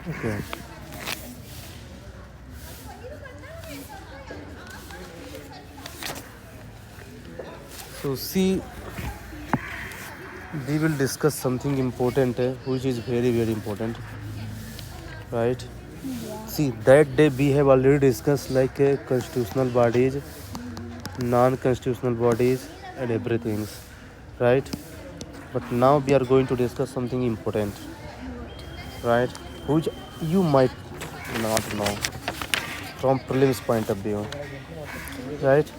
Okay. So see, we will discuss something important, which is very very important, right? Yeah. See, that day we have already discussed like constitutional bodies, non-constitutional bodies, and everything, right? But now we are going to discuss something important, What? right? Which you might not know from prelims point of view, Okay. right?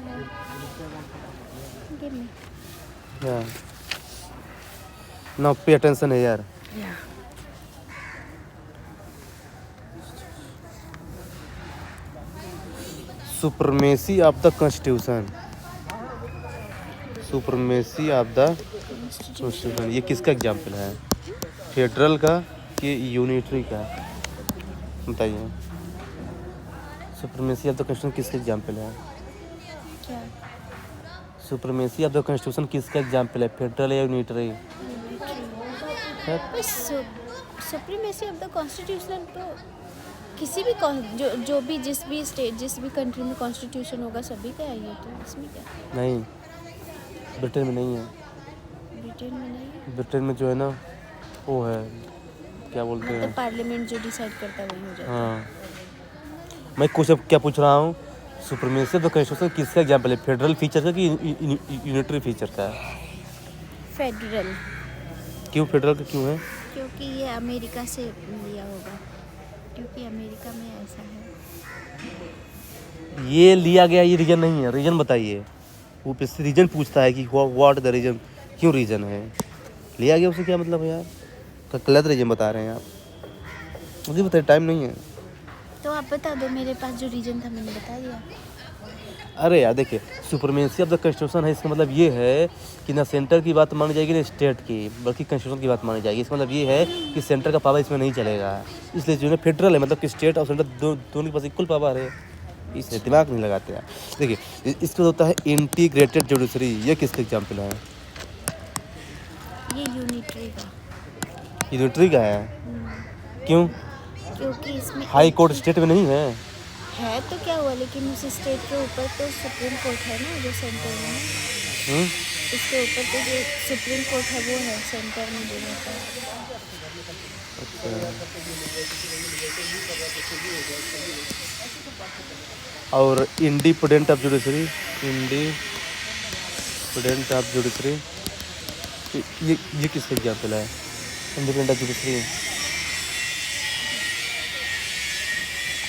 Yeah. Give me. Yeah. Now pay attention here. Yeah. Supremacy of the Constitution. Supremacy of the constitution, ये किसका example है? Federal का कि unitary का? बताइए। Supremacy of the constitution किसका example है? क्या? सुपरमेसी ऑफ द कॉन्स्टिट्यूशन किसका एग्जाम्पल है? फेडरल या unitary? Supremacy of the constitution तो किसी भी जो भी जिस भी स्टेट जिस भी कंट्री में कॉन्स्टिट्यूशन होगा सभी का है ये, तो इसमें क्या? नहीं, ब्रिटेन में नहीं है। ब्रिटेन में नहीं है? ब्रिटेन में जो है ना वो है, क्या बोलते हैं, मतलब पार्लियामेंट जो डिसाइड करता है वही हो जाता है। हाँ। मैं कुछ अब क्या पूछ रहा हूँ, सुपरमेसी ऑफ द कॉन्स्टिट्यूशन किसका एग्जाम्पल है? फेडरल फीचर का कि यूनिटरी फीचर का? फेडरल। क्यों फेडरल का क्यों है? क्योंकि ये अमेरिका से लिया होगा, क्योंकि अमेरिका में ऐसा है। ये लिया गया, ये रीजन नहीं है। रीजन बताइए। वो पे रीजन पूछता है कि व्हाट द रीजन, क्यों रीजन है लिया गया, उसे क्या मतलब है यार? गलत रीजन बता रहे हैं आप, मुझे बताइए, टाइम नहीं है। तो आप बता दो, मेरे पास जो रीजन था मैंने बता दिया। अरे यार देखिए, सुपरमेसी ऑफ द कॉन्स्टिट्यूशन है, इसका मतलब ये है कि ना सेंटर की बात मानी जाएगी ना स्टेट की, बल्कि कॉन्स्टिट्यूशन की बात मानी जाएगी। इसका मतलब ये है कि सेंटर का पावर इसमें नहीं चलेगा। इसलिए जो है फेडरल है, मतलब कि स्टेट और सेंटर दोनों के पास इक्वल पावर है, इसलिए दिमाग नहीं लगाते हैं। देखिए इसका होता है इंटीग्रेटेड जुडिशरी, ये किसका एग्जाम्पल है? ये यूनिटरी का। यूनिटरी का है। क्यों? क्योंकि इसमें हाई कोर्ट स्टेट में नहीं है। तो क्या हुआ, लेकिन उस स्टेट के ऊपर तो सुप्रीम कोर्ट है ना, जो सेंटर में है। इसके ऊपर तो जो सुप्रीम कोर्ट है वो है सेंटर में जो रहता है। और independent of judiciary, independent of judiciary, ये किसका एग्जाम्पल है? इंडिपेंडेंट ऑफ जुडिशरी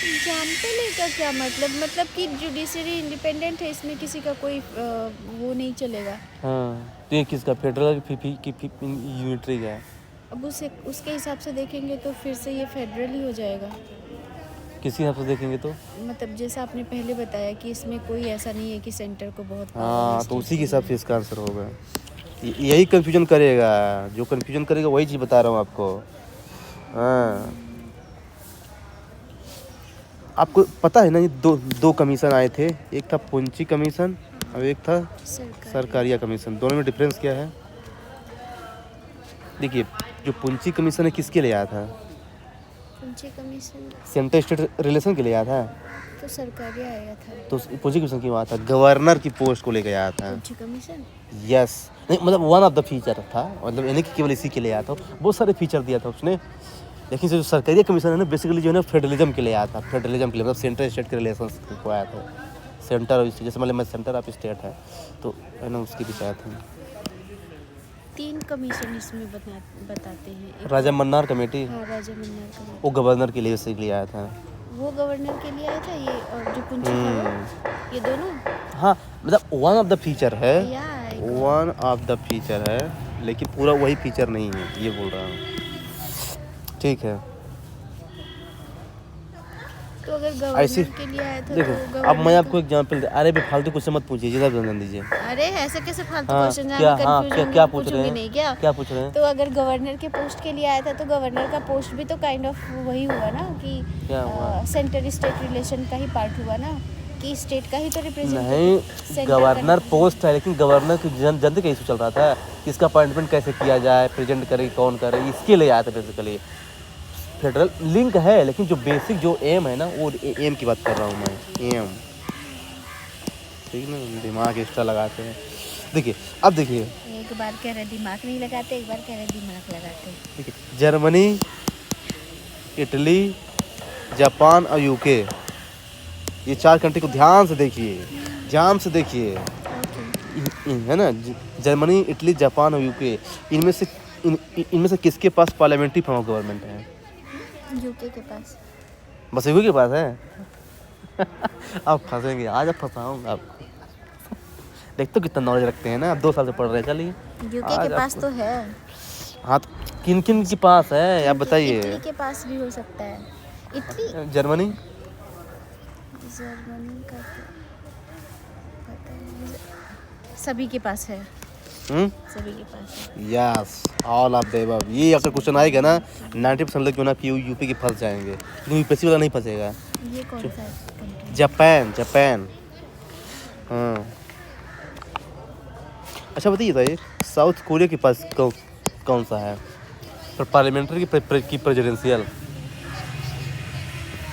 एग्जाम्पल है का क्या मतलब कि जुडिशरी इंडिपेंडेंट है, इसमें किसी का कोई वो नहीं चलेगा। हाँ, तो ये किसका? फेडरल की यूनिटरी का है? अब उसके हिसाब से देखेंगे तो फिर से ये फेडरल ही हो जाएगा। किसी हिसाब से देखेंगे तो मतलब जैसा आपने पहले बताया कि इसमें कोई ऐसा नहीं है कि सेंटर को बहुत हाँ, तो उसी के हिसाब से इसका आंसर होगा। यही कंफ्यूजन करेगा, जो कंफ्यूजन करेगा वही चीज़ बता रहा हूँ आपको। हाँ, आपको पता है ना, ये दो कमीशन आए थे, एक था पुंची कमीशन और एक था सरकारिया कमीशन। दोनों में डिफरेंस क्या है? देखिए, जो पुंची कमीशन है किसके लिए आया था? पुंची कमीशन सेंटर स्टेट रिलेशन के लिए आया था। तो सरकारिया आया था। तो पुंची कमीशन क्यों आया था? गवर्नर की पोस्ट को लेकर आया था। पुंची कमीशन यस, नहीं मतलब वन ऑफ द फीचर था, मतलब यानी कि केवल इसी के लिए आया था। बहुत सारे फीचर दिया था उसने, लेकिन जो सरकारी कमीशन है ना, बेसिकली जो है ना फेडरलिज्म के लिए आया था। फेडरलिज्म के लिए मतलब सेंटर स्टेट के रिलेशन को आया था। सेंटर और जैसे मतलब सेंटर ऑफ स्टेट है तो है ना, उसकी भी आया था। 3 कमीशन इसमें बताते हैं। राजा मन्नार कमेटी, हाँ, राजा मन्नार कमेटी, वो गवर्नर के लिए बेसिकली आया था। वो गवर्नर के लिए आया था। ये और जो पुंची था वो, ये दोनों। हाँ, मतलब वन ऑफ द फीचर है, या वन ऑफ द फीचर है, लेकिन पूरा वही फीचर नहीं है, ये बोल रहा हूँ। ठीक है, तो अगर गवर्नर के लिए आया था देखो तो अब मैं आपको एग्जांपल अरे बे फालतू क्वेश्चन मत पूछिए, जितना ध्यान दीजिए। अरे ऐसे कैसे फालतू हाँ, क्वेश्चन क्या क्या पूछ रहे हैं? नहीं क्या क्या पूछ रहे हैं? तो अगर गवर्नर के पोस्ट के लिए आया था तो गवर्नर का पोस्ट भी तो काइंड ऑफ वही हुआ ना कि क्या हुआ? सेंटर स्टेट रिलेशन का ही पार्ट हुआ ना, कि स्टेट का ही तो रिप्रेजेंटेटिव। नहीं, गवर्नर पोस्ट है, लेकिन गवर्नर की जनता का इशू चल रहा था कि इसका अपॉइंटमेंट कैसे किया जाए, प्रेजेंट करे कौन करे, इसके लिए आया था बेसिकली। फेडरल लिंक है, लेकिन जो बेसिक जो एम है ना, वो एम की बात कर रहा हूँ मैं, एम। ठीक ना, दिमाग एक्स्ट्रा लगाते हैं। देखिए अब देखिए, एक बार कह रहे दिमाग नहीं लगाते, एक बार कह रहे दिमाग लगाते। देखिए जर्मनी, इटली, जापान और यूके, ये 4 कंट्री को ध्यान से देखिए, ध्यान से देखिए, ओके। है ना। जर्मनी, इटली, जापान और यूके, इनमें से किसके पास पार्लियामेंट्री फॉर्म ऑफ गवर्नमेंट है? यूके के पास। बस यूके के पास है। आप फंसेंगे, आज आप फंसाऊंगा आपको। देख तो कितना नॉलेज रखते हैं ना, आप 2 साल से पढ़ रहे हैं। चलिए यूके के पास तो है। हाँ, तो किन किन के पास है आप बताइए? इटली के पास भी हो सकता है। इटली, जर्मनी, जर्मनी का तो पता नहीं। सभी के पास है, सभी के पास है। Yes, all of the above. ये अगर क्वेश्चन आएगा ना, 90% लोग क्यों ना कि यूपी के फंस जाएंगे, लेकिन यूपीएससी वाला नहीं फंसेगा। ये कौन सा कंट्री? Japan, Japan. हाँ, अच्छा बताइए, साउथ कोरिया के पास कौन सा है? पर पार्लियामेंट्री की प्रेसिडेंशियल?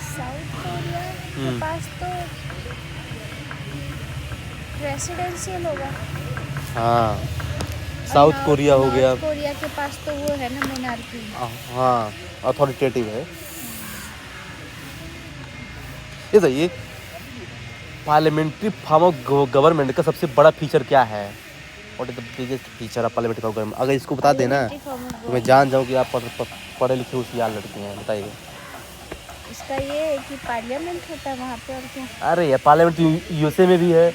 साउथ कोरिया के पास तो प्रेसिडेंशियल होगा। हाँ, साउथ कोरिया हो गया। नॉर्थ कोरिया के पास तो वो है ना, मोनार्की। हाँ, अथॉरिटेटिव है। ये सही, पार्लियामेंट्री फॉर्म ऑफ गवर्नमेंट का सबसे बड़ा फीचर क्या है? What is the biggest feature of parliamentary form of government? अगर इसको बता देना तो मैं जान जाऊँ कि आप पढ़े लिखे होशियार लड़के हैं। बताइए। इसका ये है कि पार्लियामेंट होता है वहाँ पे, और क्या? अरे यार, पार्लियामेंट यूएसए में भी है,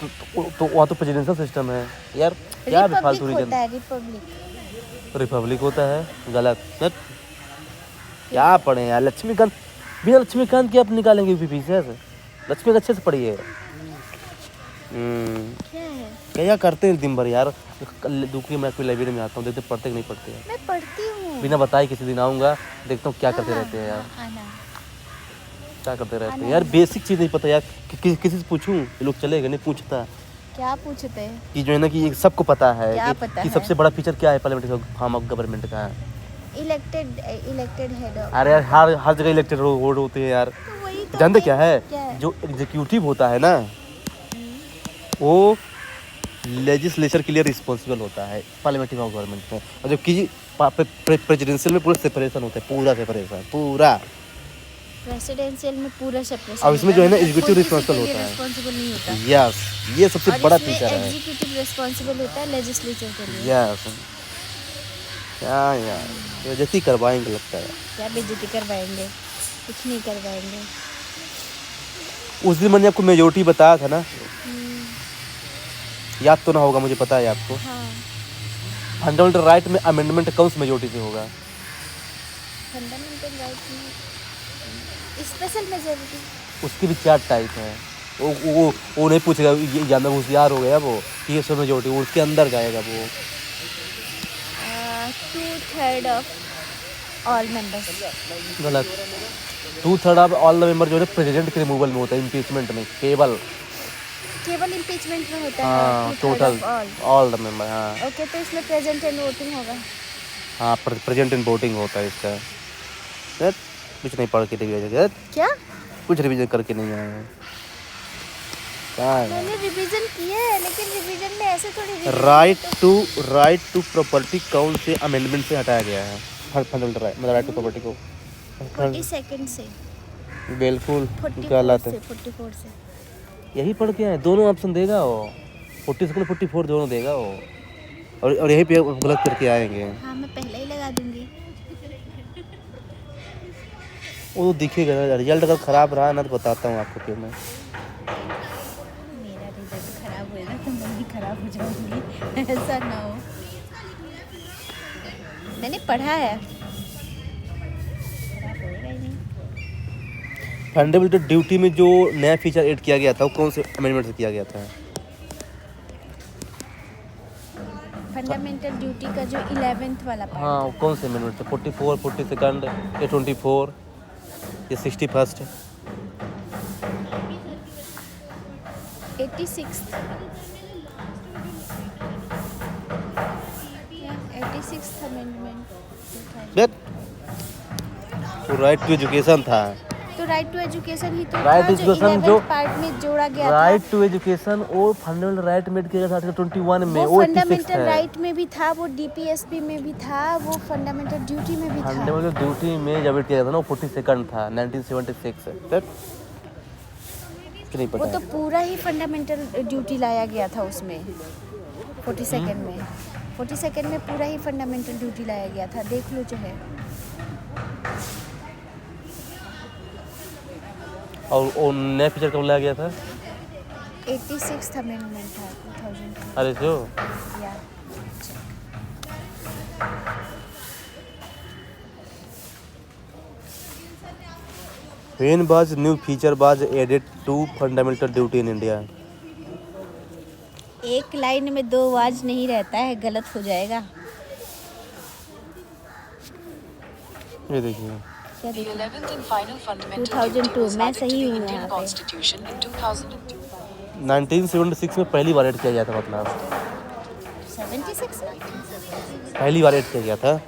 तो वहाँ तो प्रेसिडेंशियल सिस्टम है यार। क्या फालतू रिपब्लिक रीजन? होता है, रिपब्लिक। रिपब्लिक होता है, गलत। क्या पढ़े यार, लक्ष्मीकांत, बिना लक्ष्मीकांत के आप निकालेंगे यूपी से? लक्ष्मी अच्छे से पढ़िए। क्या है? क्या करते हैं दिन भर यार? दुखी मैं कोई लाइब्रेरी में आता हूँ, देखते पढ़ते कि नहीं पढ़ते हैं। मैं पढ़ती हूँ। बिना बताए किसी दिन आऊँगा, देखता हूँ क्या करते रहते हैं यार। आना। क्या करते रहते हैं यार, बेसिक चीज़ नहीं पता यार। किसी से पूछूं, ये लोग चलेगा नहीं पूछता क्या पूछते हैं? कि जो है ना, कि सबको पता है क्या कि, पता कि है? सबसे बड़ा फीचर क्या है पार्लियामेंट्री फॉर्म ऑफ गवर्नमेंट का? Elected head of. अरे यार, हर जगह इलेक्टेड होते हैं यार। तो वही तो जानते है। क्या है? क्या है? जो एग्जीक्यूटिव होता है ना, वो लेजिस्लेचर के लिए रिस्पॉन्सिबल होता है पार्लियामेंट्री ऑफ गवर्नमेंट में। और जबकि प्रेसिडेंशियल में पूरा सेपरेशन होता है, पूरा सेपरेशन, पूरा। प्रेसिडेंशियल में पूरा सेपरेशन। अब इसमें जो है ना, एग्जीक्यूटिव रिस्पॉन्सिबल होता है। रिस्पॉन्सिबल नहीं होता। यस, ये सबसे और बड़ा इसमें फीचर है। एग्जीक्यूटिव रिस्पॉन्सिबल होता है लेजिस्लेचर के लिए। यस। क्या यार, बेइज्जती करवाएंगे लगता है। क्या बेइज्जती करवाएंगे? कुछ नहीं करवाएंगे। उस दिन मैंने आपको मेजोरिटी बताया था ना, याद तो ना होगा, मुझे पता है आपको। हाँ। फंडामेंटल राइट में अमेंडमेंट कौन सी मेजोरिटी से होगा? फंडामेंटल राइट में स्पेशल मेजॉरिटी। उसकी भी 4 टाइप है। वो नहीं पूछेगा, ये ज़्यादा होशियार हो गया वो, कि ये सब मेजोरिटी, वो उसके अंदर जाएगा वो। 2/3 ऑफ ऑल मेंबर्स। गलत। 2/3 ऑफ ऑल द मेंबर जो है प्रेसिडेंट के रिमूवल में होता है, इम्पीचमेंट में केवल इम्पीचमेंट में होता हाँ, है। Total all the member. हाँ ओके, तो इसमें प्रेजेंट एंड वोटिंग होगा। हाँ, प्रेजेंट इन वोटिंग होता है इसका। यार, कुछ नहीं पढ़ के रिवीजन, क्या? कुछ रिवीजन करके नहीं आए हैं। क्या है? मैंने रिवीजन किया है, लेकिन रिवीजन में ऐसे थोड़ी राइट टू प्रॉपर्टी कौन से अमेंडमेंट से हटाया गया है? फंडामेंटल राइट, मतलब राइट टू प्रॉपर्टी को 42 से। बिल्कुल 44 गलत है। से 44 से। यही पढ़ के आए, दोनों ऑप्शन देगा वो, 40 से 44 दोनों देगा वो, और यही पे गलत करके आएंगे। हाँ, मैं पहले ही लगा दूंगी। वो दिखेगा ना, रिजल्ट अगर खराब रहा ना तो बताता हूँ आपको। क्यों मैं मेरा रिजल्ट खराब होएगा तो मैं भी खराब हो जाऊंगी, ऐसा ना हो। मैंने पढ़ा है। खराब होएगा ही नहीं। फंडामेंटल ड्यूटी में जो नया फीचर ऐड किया गया था, वो कौन से अमेंडमेंट से किया गया था? फंडामेंटल ड्यूटी का जो 11th वाला पार्ट। हाँ, कौन से अमेंडमेंट थे? 44, 42, या 24 या 61? 86 अमेंडमेंट। तो राइट टू एजुकेशन था। तो राइट टू एजुकेशन ही तो Right था to जो education 11th पार्ट में जोड़ा गया राइट टू एजुकेशन वो फंडामेंटल राइट मेड किया गया था आर्टिकल 21 था। में, वो वो 86 फंडामेंटल है। राइट में भी था, वो डीपीएसपी में भी था, वो फंडामेंटल ड्यूटी में भी था। फंडामेंटल ड्यूटी में जब किया था ना वो 42 था 1976 तक नहीं वो पता तो है। पूरा ही फंडामेंटल ड्यूटी लाया गया था उसमें 42 में। 42 में पूरा ही फंडामेंटल ड्यूटी लाया गया था, देख लो जो है। और नया फीचर कब लाया गया था? 86th अमेंडमेंट था 2002 अरे जो या When was new feature was added to fundamental duty in India? एक लाइन में 2 वाज नहीं रहता है, गलत हो जाएगा। ये देखिए क्या The देखिए 11th and final fundamental 2002 duty was मैं added to सही the हूँ Indian यहाँ पे। Constitution in 2002. 1976 में पहली बार ऐड किया गया था, मतलब 76 में? पहली बार ऐड किया गया था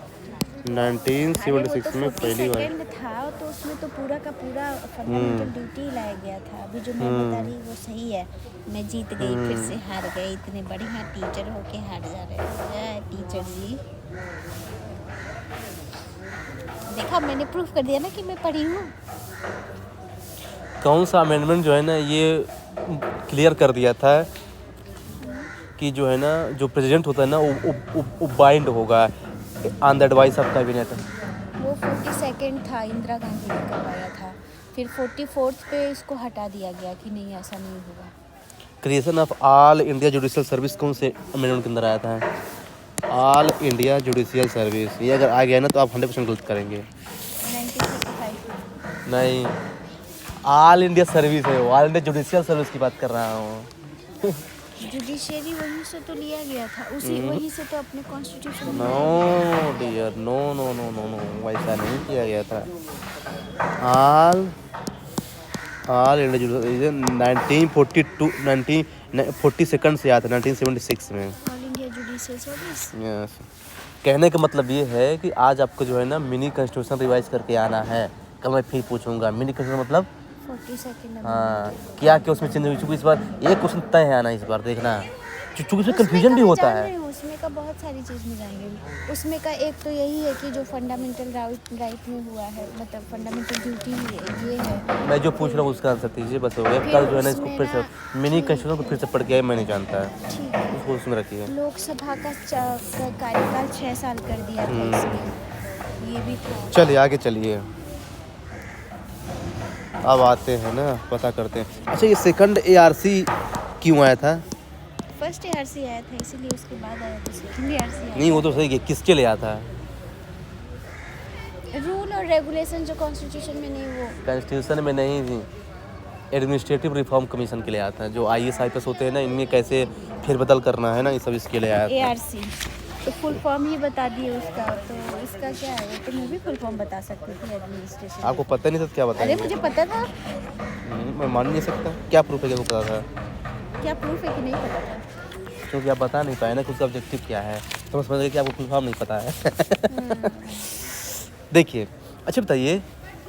अरे वो 1976 तो में पहली बार। 42nd था, तो उसमें तो पूरा का पूरा फंडामेंटल ड्यूटी लाया गया था। अभी जो मैं बता रही वो सही है। मैं जीत गई, फिर से हार गए। इतने बढ़िया टीचर होके हार जा रहे हो। जय टीचर जी। देखा, मैंने प्रूफ कर दिया ना कि मैं पढ़ी हूँ। कौन सा अमेंडमेंट जो है ना ये क्लियर कर दिया था कि जो है ना जो प्रेसिडेंट होता है ना वो बाइंड होगा on the advice of cabinet. वो 42nd था, इंदिरा गांधी ने करवाया था। फिर 44th पे इसको हटा दिया गया कि नहीं, ऐसा नहीं होगा। Creation of all India judicial service कौन से अमेंडमेंट के अंदर आया था? All India judicial service. ये अगर आ गया ना तो आप 100% गलत करेंगे। 1965 नहीं, ऑल इंडिया सर्विस है, ऑल इंडिया जुडिशियल सर्विस की बात कर रहा हूँ। जुडिशियरी वहीं से तो लिया गया था, उसी वहीं से तो अपने कॉन्स्टिट्यूशन में no dear, no no no no no, वैसा नहीं किया गया था। ऑल ऑल इंडिया 1942 1942 से आया था 1976 में। All India judicial service. Yes, कहने का मतलब ये है कि आज आपको जो है ना मिनी कॉन्स्टिट्यूशन रिवाइज करके आना है। कल मैं फिर पूछूंगा मिनी कॉन्स्टिट्यूशन मतलब 42nd हाँ क्या क्या उसमें चेंज हुई, चूँकि इस बार एक क्वेश्चन तय है आना इस बार, देखना चूँकि उसमें कन्फ्यूजन भी होता है। उसमें का बहुत सारी चीज़ मैं जान रही। उसमें का एक तो यही है कि जो फंडामेंटल राइट में हुआ है, मतलब फंडामेंटल ड्यूटी ये है। मैं जो पूछ रहा हूँ उसका आंसर दीजिए, बस हो गया। कल जो है ना इसको फिर से मिनी कॉन्स्टिट्यूशन को फिर से पढ़ के आए, मैं नहीं जानता है, ठीक है। उसको उसमें रखिए। लोकसभा का कार्यकाल 6 साल कर दिया था इसमें, ये भी था। चलिए आगे चलिए, अब आते हैं ना पता करते हैं। अच्छा ये सेकंड ARC क्यों आया था? फर्स्ट ARC आया था इसीलिए, उसके बाद आया था सेकंड ARC आया। नहीं वो तो सही है, किसके लिए आया था? रूल और रेगुलेशन जो कॉन्स्टिट्यूशन में नहीं, वो कॉन्स्टिट्यूशन में नहीं थी, एडमिनिस्ट्रेटिव रिफॉर्म कमीशन के लिए आया था। जो IAS IPS होते हैं ना, इनमें कैसे फेरबदल करना है ना, ये सब इसके लिए आया था। ARC तो फुल फॉर्म ही बता दिए उसका, तो इसका क्या है? तो मैं भी फुल फॉर्म बता सकती थी, एडमिनिस्ट्रेशन। आपको पता नहीं था तो क्या अरे बताएंगे? मुझे पता था। मैं मान नहीं सकता, क्या प्रूफ है कि आपको पता था? क्या प्रूफ है कि नहीं पता था? क्योंकि आप बता नहीं पाए ना कि उसका ऑब्जेक्टिव क्या है, तो मैं समझ गया कि आपको फुल फॉर्म नहीं पता है। देखिए, अच्छा बताइए,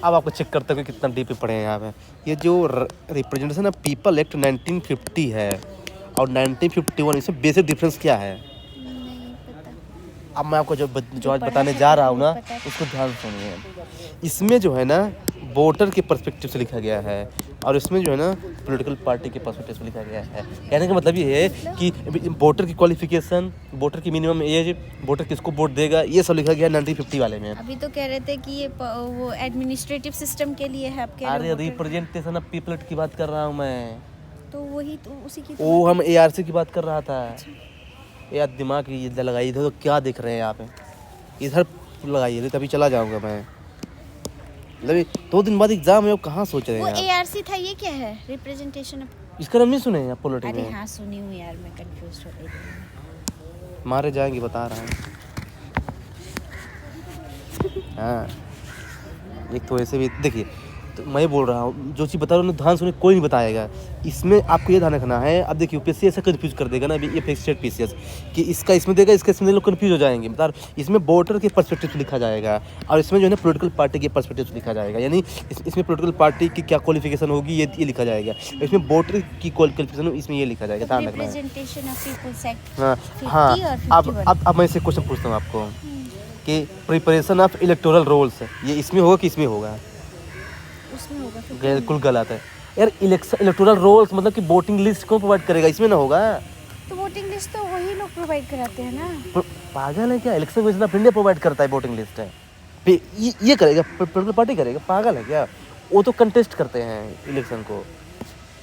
अब आपको चेक करते हुए कितना डीप पढ़े हैं यहाँ पे। ये जो रिप्रेजेंटेशन ऑफ पीपल एक्ट 1950 है और 1951, इसमें बेसिक डिफरेंस क्या है? नहीं पता। अब मैं आपको जो आज पढ़ा बताने है जा तो रहा हूँ ना, नहीं पता। उसको ध्यान सुनिए। इसमें जो है ना वोटर के पर्सपेक्टिव से लिखा गया है और इसमें जो है ना पॉलिटिकल पार्टी के पर्सपेक्टिव से लिखा गया है। कहने का मतलब ये है कि वोटर की क्वालिफिकेशन, वोटर की मिनिमम एज, वोटर किसको वोट देगा, ये सब लिखा गया है 1950 वाले में। अभी तो कह रहे थे कि ये वो एडमिनिस्ट्रेटिव सिस्टम के लिए है। आप कह अरे रहे हो रिप्रेजेंटेशन ऑफ पीपल की बात कर रहा हूँ मैं, तो वही तो उसी की वो हम ARC की बात कर रहा था। यार दिमाग इधर लगाइए, इधर तो क्या दिख रहे हैं यहाँ पे, इधर लगाइए, तभी चला जाऊँगा मैं। मतलब 2 दिन बाद एग्जाम है, कहाँ सोच रहे वो हैं आप? ARC था, ये क्या है? रिप्रेजेंटेशन। इसका नाम नहीं सुने हैं आप पॉलिटिक्स अरे में? हाँ सुनी हूँ यार, मैं कंफ्यूज हो गई। मारे जाएंगे बता रहा हूँ। हाँ एक तो ऐसे भी देखिए, तो मैं बोल रहा हूँ जो चीज़ बता रहा हूँ ध्यान से उन्हें कोई नहीं बताएगा। इसमें आपको ये ध्यान रखना है। अब देखिए यूपीएससी ऐसा कंफ्यूज कर देगा ना अभी ये स्टेट पीसीएस कि इसका इसमें देगा इसका इसमें लोग कंफ्यूज हो जाएंगे। बता रहा हूं, इसमें वोटर के पर्सपेक्टिव से लिखा जाएगा और इसमें जो है ना पॉलिटिकल पार्टी के पर्सपेक्टिव से लिखा जाएगा। यानी इसमें पॉलिटिकल पार्टी की क्या क्वालिफिकेशन होगी ये लिखा जाएगा। इसमें वोटर की क्वालिफिकेशन हो इसमें ये लिखा जाएगा। ध्यान रखना है। रिप्रेजेंटेशन ऑफ पीपल्स एक्ट हाँ 50 हाँ। और 51। अब मैं इससे क्वेश्चन पूछता हूँ आपको कि प्रिपरेशन ऑफ इलेक्टोरल रोल्स ये इसमें होगा कि इसमें होगा? उसमें होगा 51। बिल्कुल गलत है यार। इलेक्टोरल रोल्स मतलब कि वोटिंग लिस्ट कौन प्रोवाइड करेगा? इसमें ना होगा। तो वोटिंग लिस्ट तो वही लोग प्रोवाइड कराते हैं ना। पागल है क्या? Election commission of India provide करता है वोटिंग लिस्ट है। ये करेगा पॉलिटिकल पार्टी करेगा? पागल है क्या? वो तो कंटेस्ट करते हैं इलेक्शन को।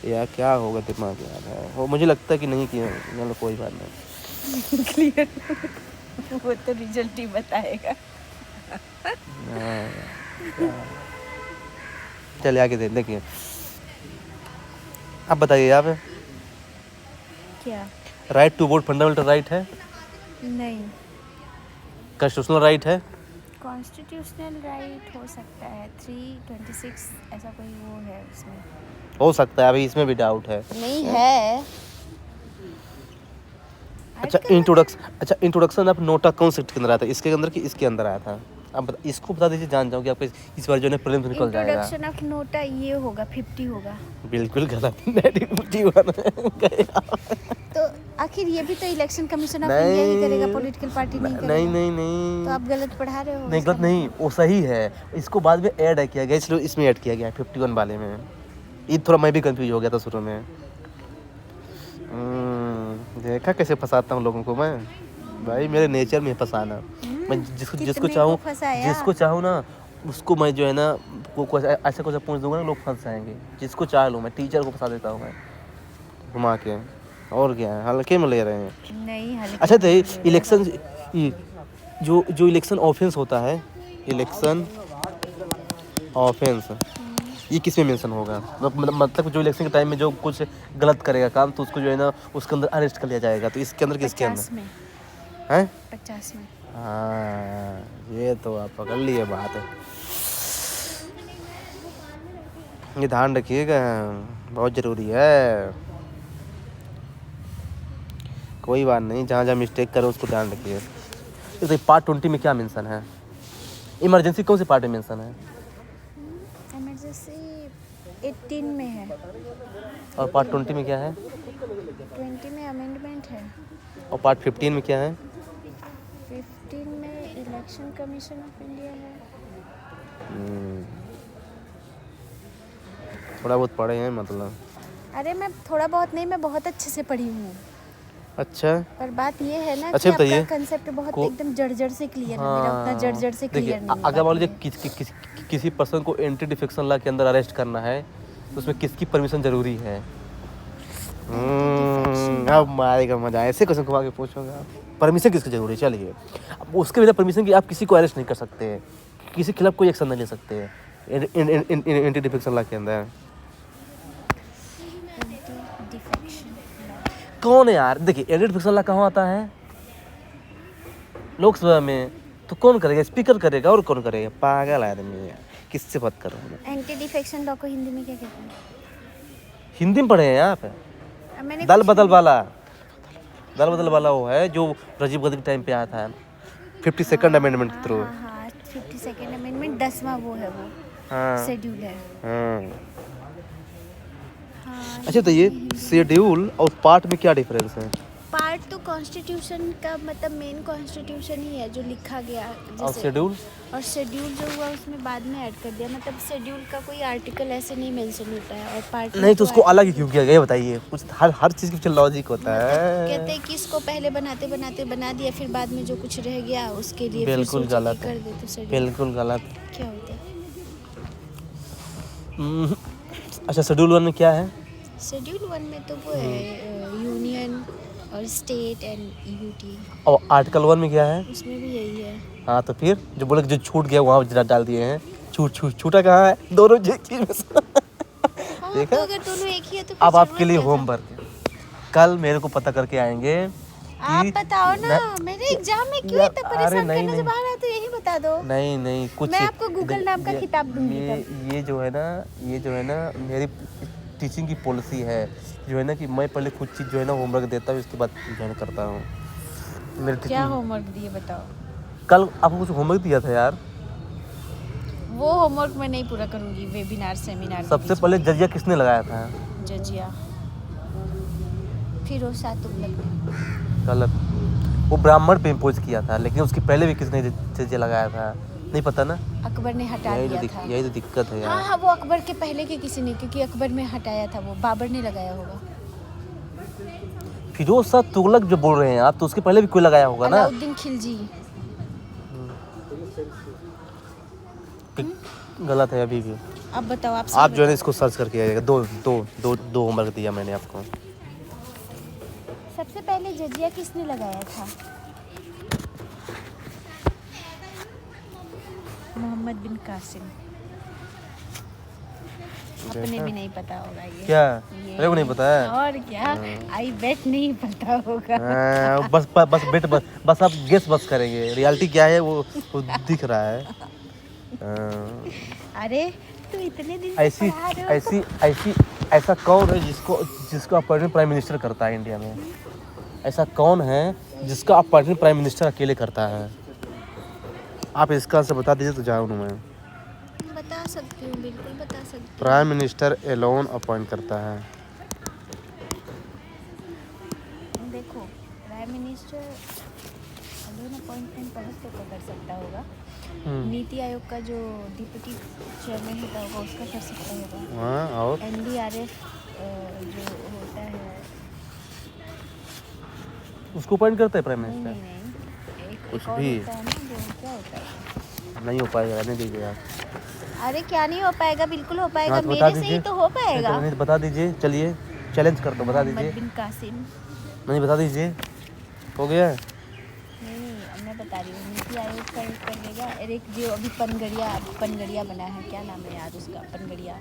यार क्या होगा दिमाग यार है वो। मुझे लगता है कि नहीं किया। चलो कोई बात नहीं। क्लियर वो तो रिजल्ट ही बताएगा। चलिए आगे देखिए। अब बताइए आप क्या? Right to vote fundamental right है? नहीं। कॉन्स्टिट्यूशनल राइट है? कॉन्स्टिट्यूशनल राइट हो सकता है 326 ऐसा कोई वो है उसमें। हो सकता है। अभी इसमें भी डाउट है। नहीं है। इंट्रोडक्शन ऑफ नोटा कौन से के अंदर आया था? इसके अंदर कि इसके अंदर आया था? अब इसको बता दीजिए जान जाओगे आपको इस बार जो है प्रीलिम्स निकल जाएगा। इंट्रोडक्शन ऑफ नोटा ये होगा 50 होगा। बिल्कुल गलत। 51 तो आखिर ये भी तो इलेक्शन कमीशन ऑफ इंडिया ही करेगा, पॉलिटिकल पार्टी नहीं करेगा। नहीं तो आप गलत पढ़ा रहे हो। नहीं गलत नहीं वो सही है। इसको बाद में ऐड किया गया इसलिए इसमें ऐड किया गया 51 वाले में। ये थोड़ा मैं भी कंफ्यूज हो गया था शुरू में। देखा कैसे फंसाता हूँ लोगों को मैं। भाई मेरे नेचर में फंसाना। मैं जिसको चाहूँ ना उसको मैं जो है ना को ऐसा कुछ पूछ दूंगा ना लोग फंस जाएंगे। जिसको चाह लूँ मैं टीचर को फंसा देता हूँ मैं घुमा के। और क्या है हल्के में ले रहे हैं? नहीं हल्के। अच्छा तो इलेक्शन जो इलेक्शन ऑफेंस होता है इलेक्शन ऑफेंस ये किस में मेंशन होगा? मतलब जो इलेक्शन के टाइम में जो कुछ गलत करेगा काम तो उसको जो है ना उसके अंदर अरेस्ट कर लिया जाएगा। तो इसके अंदर किसके अंदर है? 50 में। हाँ ये तो आप पकड़ लिए बात है। ये ध्यान रखिएगा बहुत ज़रूरी है। कोई बात नहीं जहाँ जहाँ मिस्टेक करो उसको ध्यान रखिए। तो पार्ट 20 में क्या मेंशन है? इमरजेंसी कौन से पार्ट में मेंशन है? इमरजेंसी 18 में है। और पार्ट 20 में क्या है? 20 में अमेंडमेंट है। और पार्ट 15 में क्या है? 15 में इलेक्शन कमीशन ऑफ इंडिया है। थोड़ा बहुत पढ़े हैं मतलब? अरे मैं थोड़ा बहुत नहीं, मैं बहुत अच्छे से पढ़ी हूँ। अच्छा पर बात ये है ना अच्छा कि बताइए आपका कंसेप्ट बहुत एकदम जड़ से क्लियर है। मेरा उतना जड़ से क्लियर नहीं है। अगर मान लीजिए किसी पर्सन को एंटी डिफेक्शन लॉ के अंदर अरेस्ट करना है तो उसमें किसकी परमिशन जरूरी है? अब मारेगा मजा। ऐसे क्वेश्चन घुमा के पूछोगे आप। परमिशन किसकी जरूरी है? चलिए अब उसके बिना परमिशन की आप किसी को अरेस्ट नहीं कर सकते, किसी के खिलाफ कोई एक्शन नहीं ले सकते एंटी डिफेक्शन लॉ के अंदर। कौन है यार? देखिए एंटी डिफेक्शन लॉ कहाँ आता है? लोकसभा में। तो कौन करेगा? स्पीकर करेगा। और कौन करेगा? पागल आदमी है। किससे बात कर रहे हो? एंटी डिफेक्शन लॉ को हिंदी में क्या कहते हैं? हिंदी में पढ़े हैं आप? मैंने दल बदल वाला वो है जो राजीव गांधी के टाइम पे आया था 52nd अमेंडमेंट के थ्रू। हाँ 52nd अमेंडमेंट 10वां वो है वो हाँ शेड्यूल है। हाँ। अच्छा तो ये शेड्यूल और पार्ट में क्या डिफरेंस है? पार्ट तो कॉन्स्टिट्यूशन का मतलब मेन कॉन्स्टिट्यूशन ही है जो लिखा गया। और शेड्यूल? और शेड्यूल जो हुआ उसमें बाद में ऐड कर दिया। मतलब शेड्यूल का कोई आर्टिकल ऐसे नहीं मेंशन होता है। और पार्ट नहीं तो उसको अलग ही क्यों किया गया बताइए? कुछ हर चीज़ की लॉजिक होता है। कहते हैं कि इसको पहले बनाते बना दिया फिर बाद में जो कुछ रह गया उसके लिए बिल्कुल गलत कर देते शेड्यूल। बिल्कुल गलत। क्या होता है? अच्छा शेड्यूल 1 में क्या है? शेड्यूल 1 में तो वो है यूनियन और स्टेट एंड यूटी। और आर्टिकल 1 में क्या है? उसमें भी यही है। हाँ तो फिर जो बोले जो छूट गया वहाँ डाल दिए हैं। छूटा कहाँ है? दोनों चीज में देखा? तो अगर दोनों एक ही है तो अब आपके लिए होमवर्क कल मेरे को पता करके आएंगे आप कि बताओ ना, मेरे एग्जाम में क्यों यार, इतना अरे परेशान नहीं, करने से नहीं। बाहर है, तो यही बता दो। नहीं कुछ मैं आपको गूगल नाम का किताब दूंगी तब। ये जो है ना मेरी टीचिंग की पॉलिसी है जो है ना कि मैं पहले कुछ चीज़ जो है ना होमवर्क देता हूँ, उसके बाद जो है ना करता हूँ। मेरे क्या टीचिंग होमवर्क दिए बताओ। कल आपको कुछ होमवर्क दिया था यार। वो होमवर्क मैं नहीं पूरा करूंगी वेबिनार सेमिनार के सबसे बीच पहले में। जजिया किसने लगाया था? जजिया फिरोज तुगलक ने। गलत। वो ब्राह्मण पे इम्पोज किया था, लेकिन उसके पहले भी किसने जजिया लगाया था नहीं पता ना। अकबर ने हटा दिया था। यही तो दिक्कत है हाँ यार। हाँ, वो अकबर के पहले के किसी ने, क्योंकि अकबर में हटाया था, वो बाबर ने लगाया होगा। फिरोज शाह तुगलक जो बोल रहे हैं आप, तो उसके पहले भी कोई लगाया होगा ना। अलाउद्दीन खिलजी। गलत है अभी भी। अब बताओ आप आप जो है ना इसको सर्च करके आइएगा। दो होमवर्क दिया मैंने आपको। सबसे पहले जजिया किसने लगाया था? मोहम्मद बिन कासिम। अपने भी नहीं पता होगा ये। क्या ये मेरे को नहीं पता है? और क्या, आई बेट नहीं पता होगा। बस आप गेस बस करेंगे, रियलिटी क्या है वो दिख रहा है। अरे तू इतने दिन से पढ़ा रहे हो। ऐसा कौन है जिसको अपॉइंटमेंट प्राइम मिनिस्टर करता है इंडिया में? ऐसा कौन है जिसका अपॉइंटमेंट प्राइम मिनिस्टर अकेले करता है? आप इसका आंसर बता दीजिए तो जाऊँ मैं। बता सकती हूँ, बिल्कुल बता सकती हूँ। प्राइम मिनिस्टर एलोन अपॉइंट करता है। देखो, प्राइम मिनिस्टर अलोन अपॉइंटमेंट बहुत तो कर सकता होगा। नीति आयोग का जो डिप्टी चेयरमैन होता होगा उसका कर सकता होगा। हाँ, और NDRF जो होता है, उसको अपॉइंट करता है प्राइम नहीं मिनिस्टर? नहीं नहीं, कुछ एक और भी होता है ना, जो क्या होता है। नहीं हो पाएगा, रहने दीजिए आप। अरे क्या नहीं हो पाएगा, बिल्कुल हो पाएगा। हाँ, तो बता मेरे से दीजिए। ही तो हो पाएगा। नहीं तो बता दीजिए, चलिए चैलेंज कर दो, बता मोहम्मद दीजिए। बिन कासिम। नहीं बता दीजिए, हो गया। नहीं, अब मैं बता रही हूँ, नीति आयोग का एक कर देगा। और एक जो अभी पनगड़िया बना है, क्या नाम है यार उसका, पनगड़िया।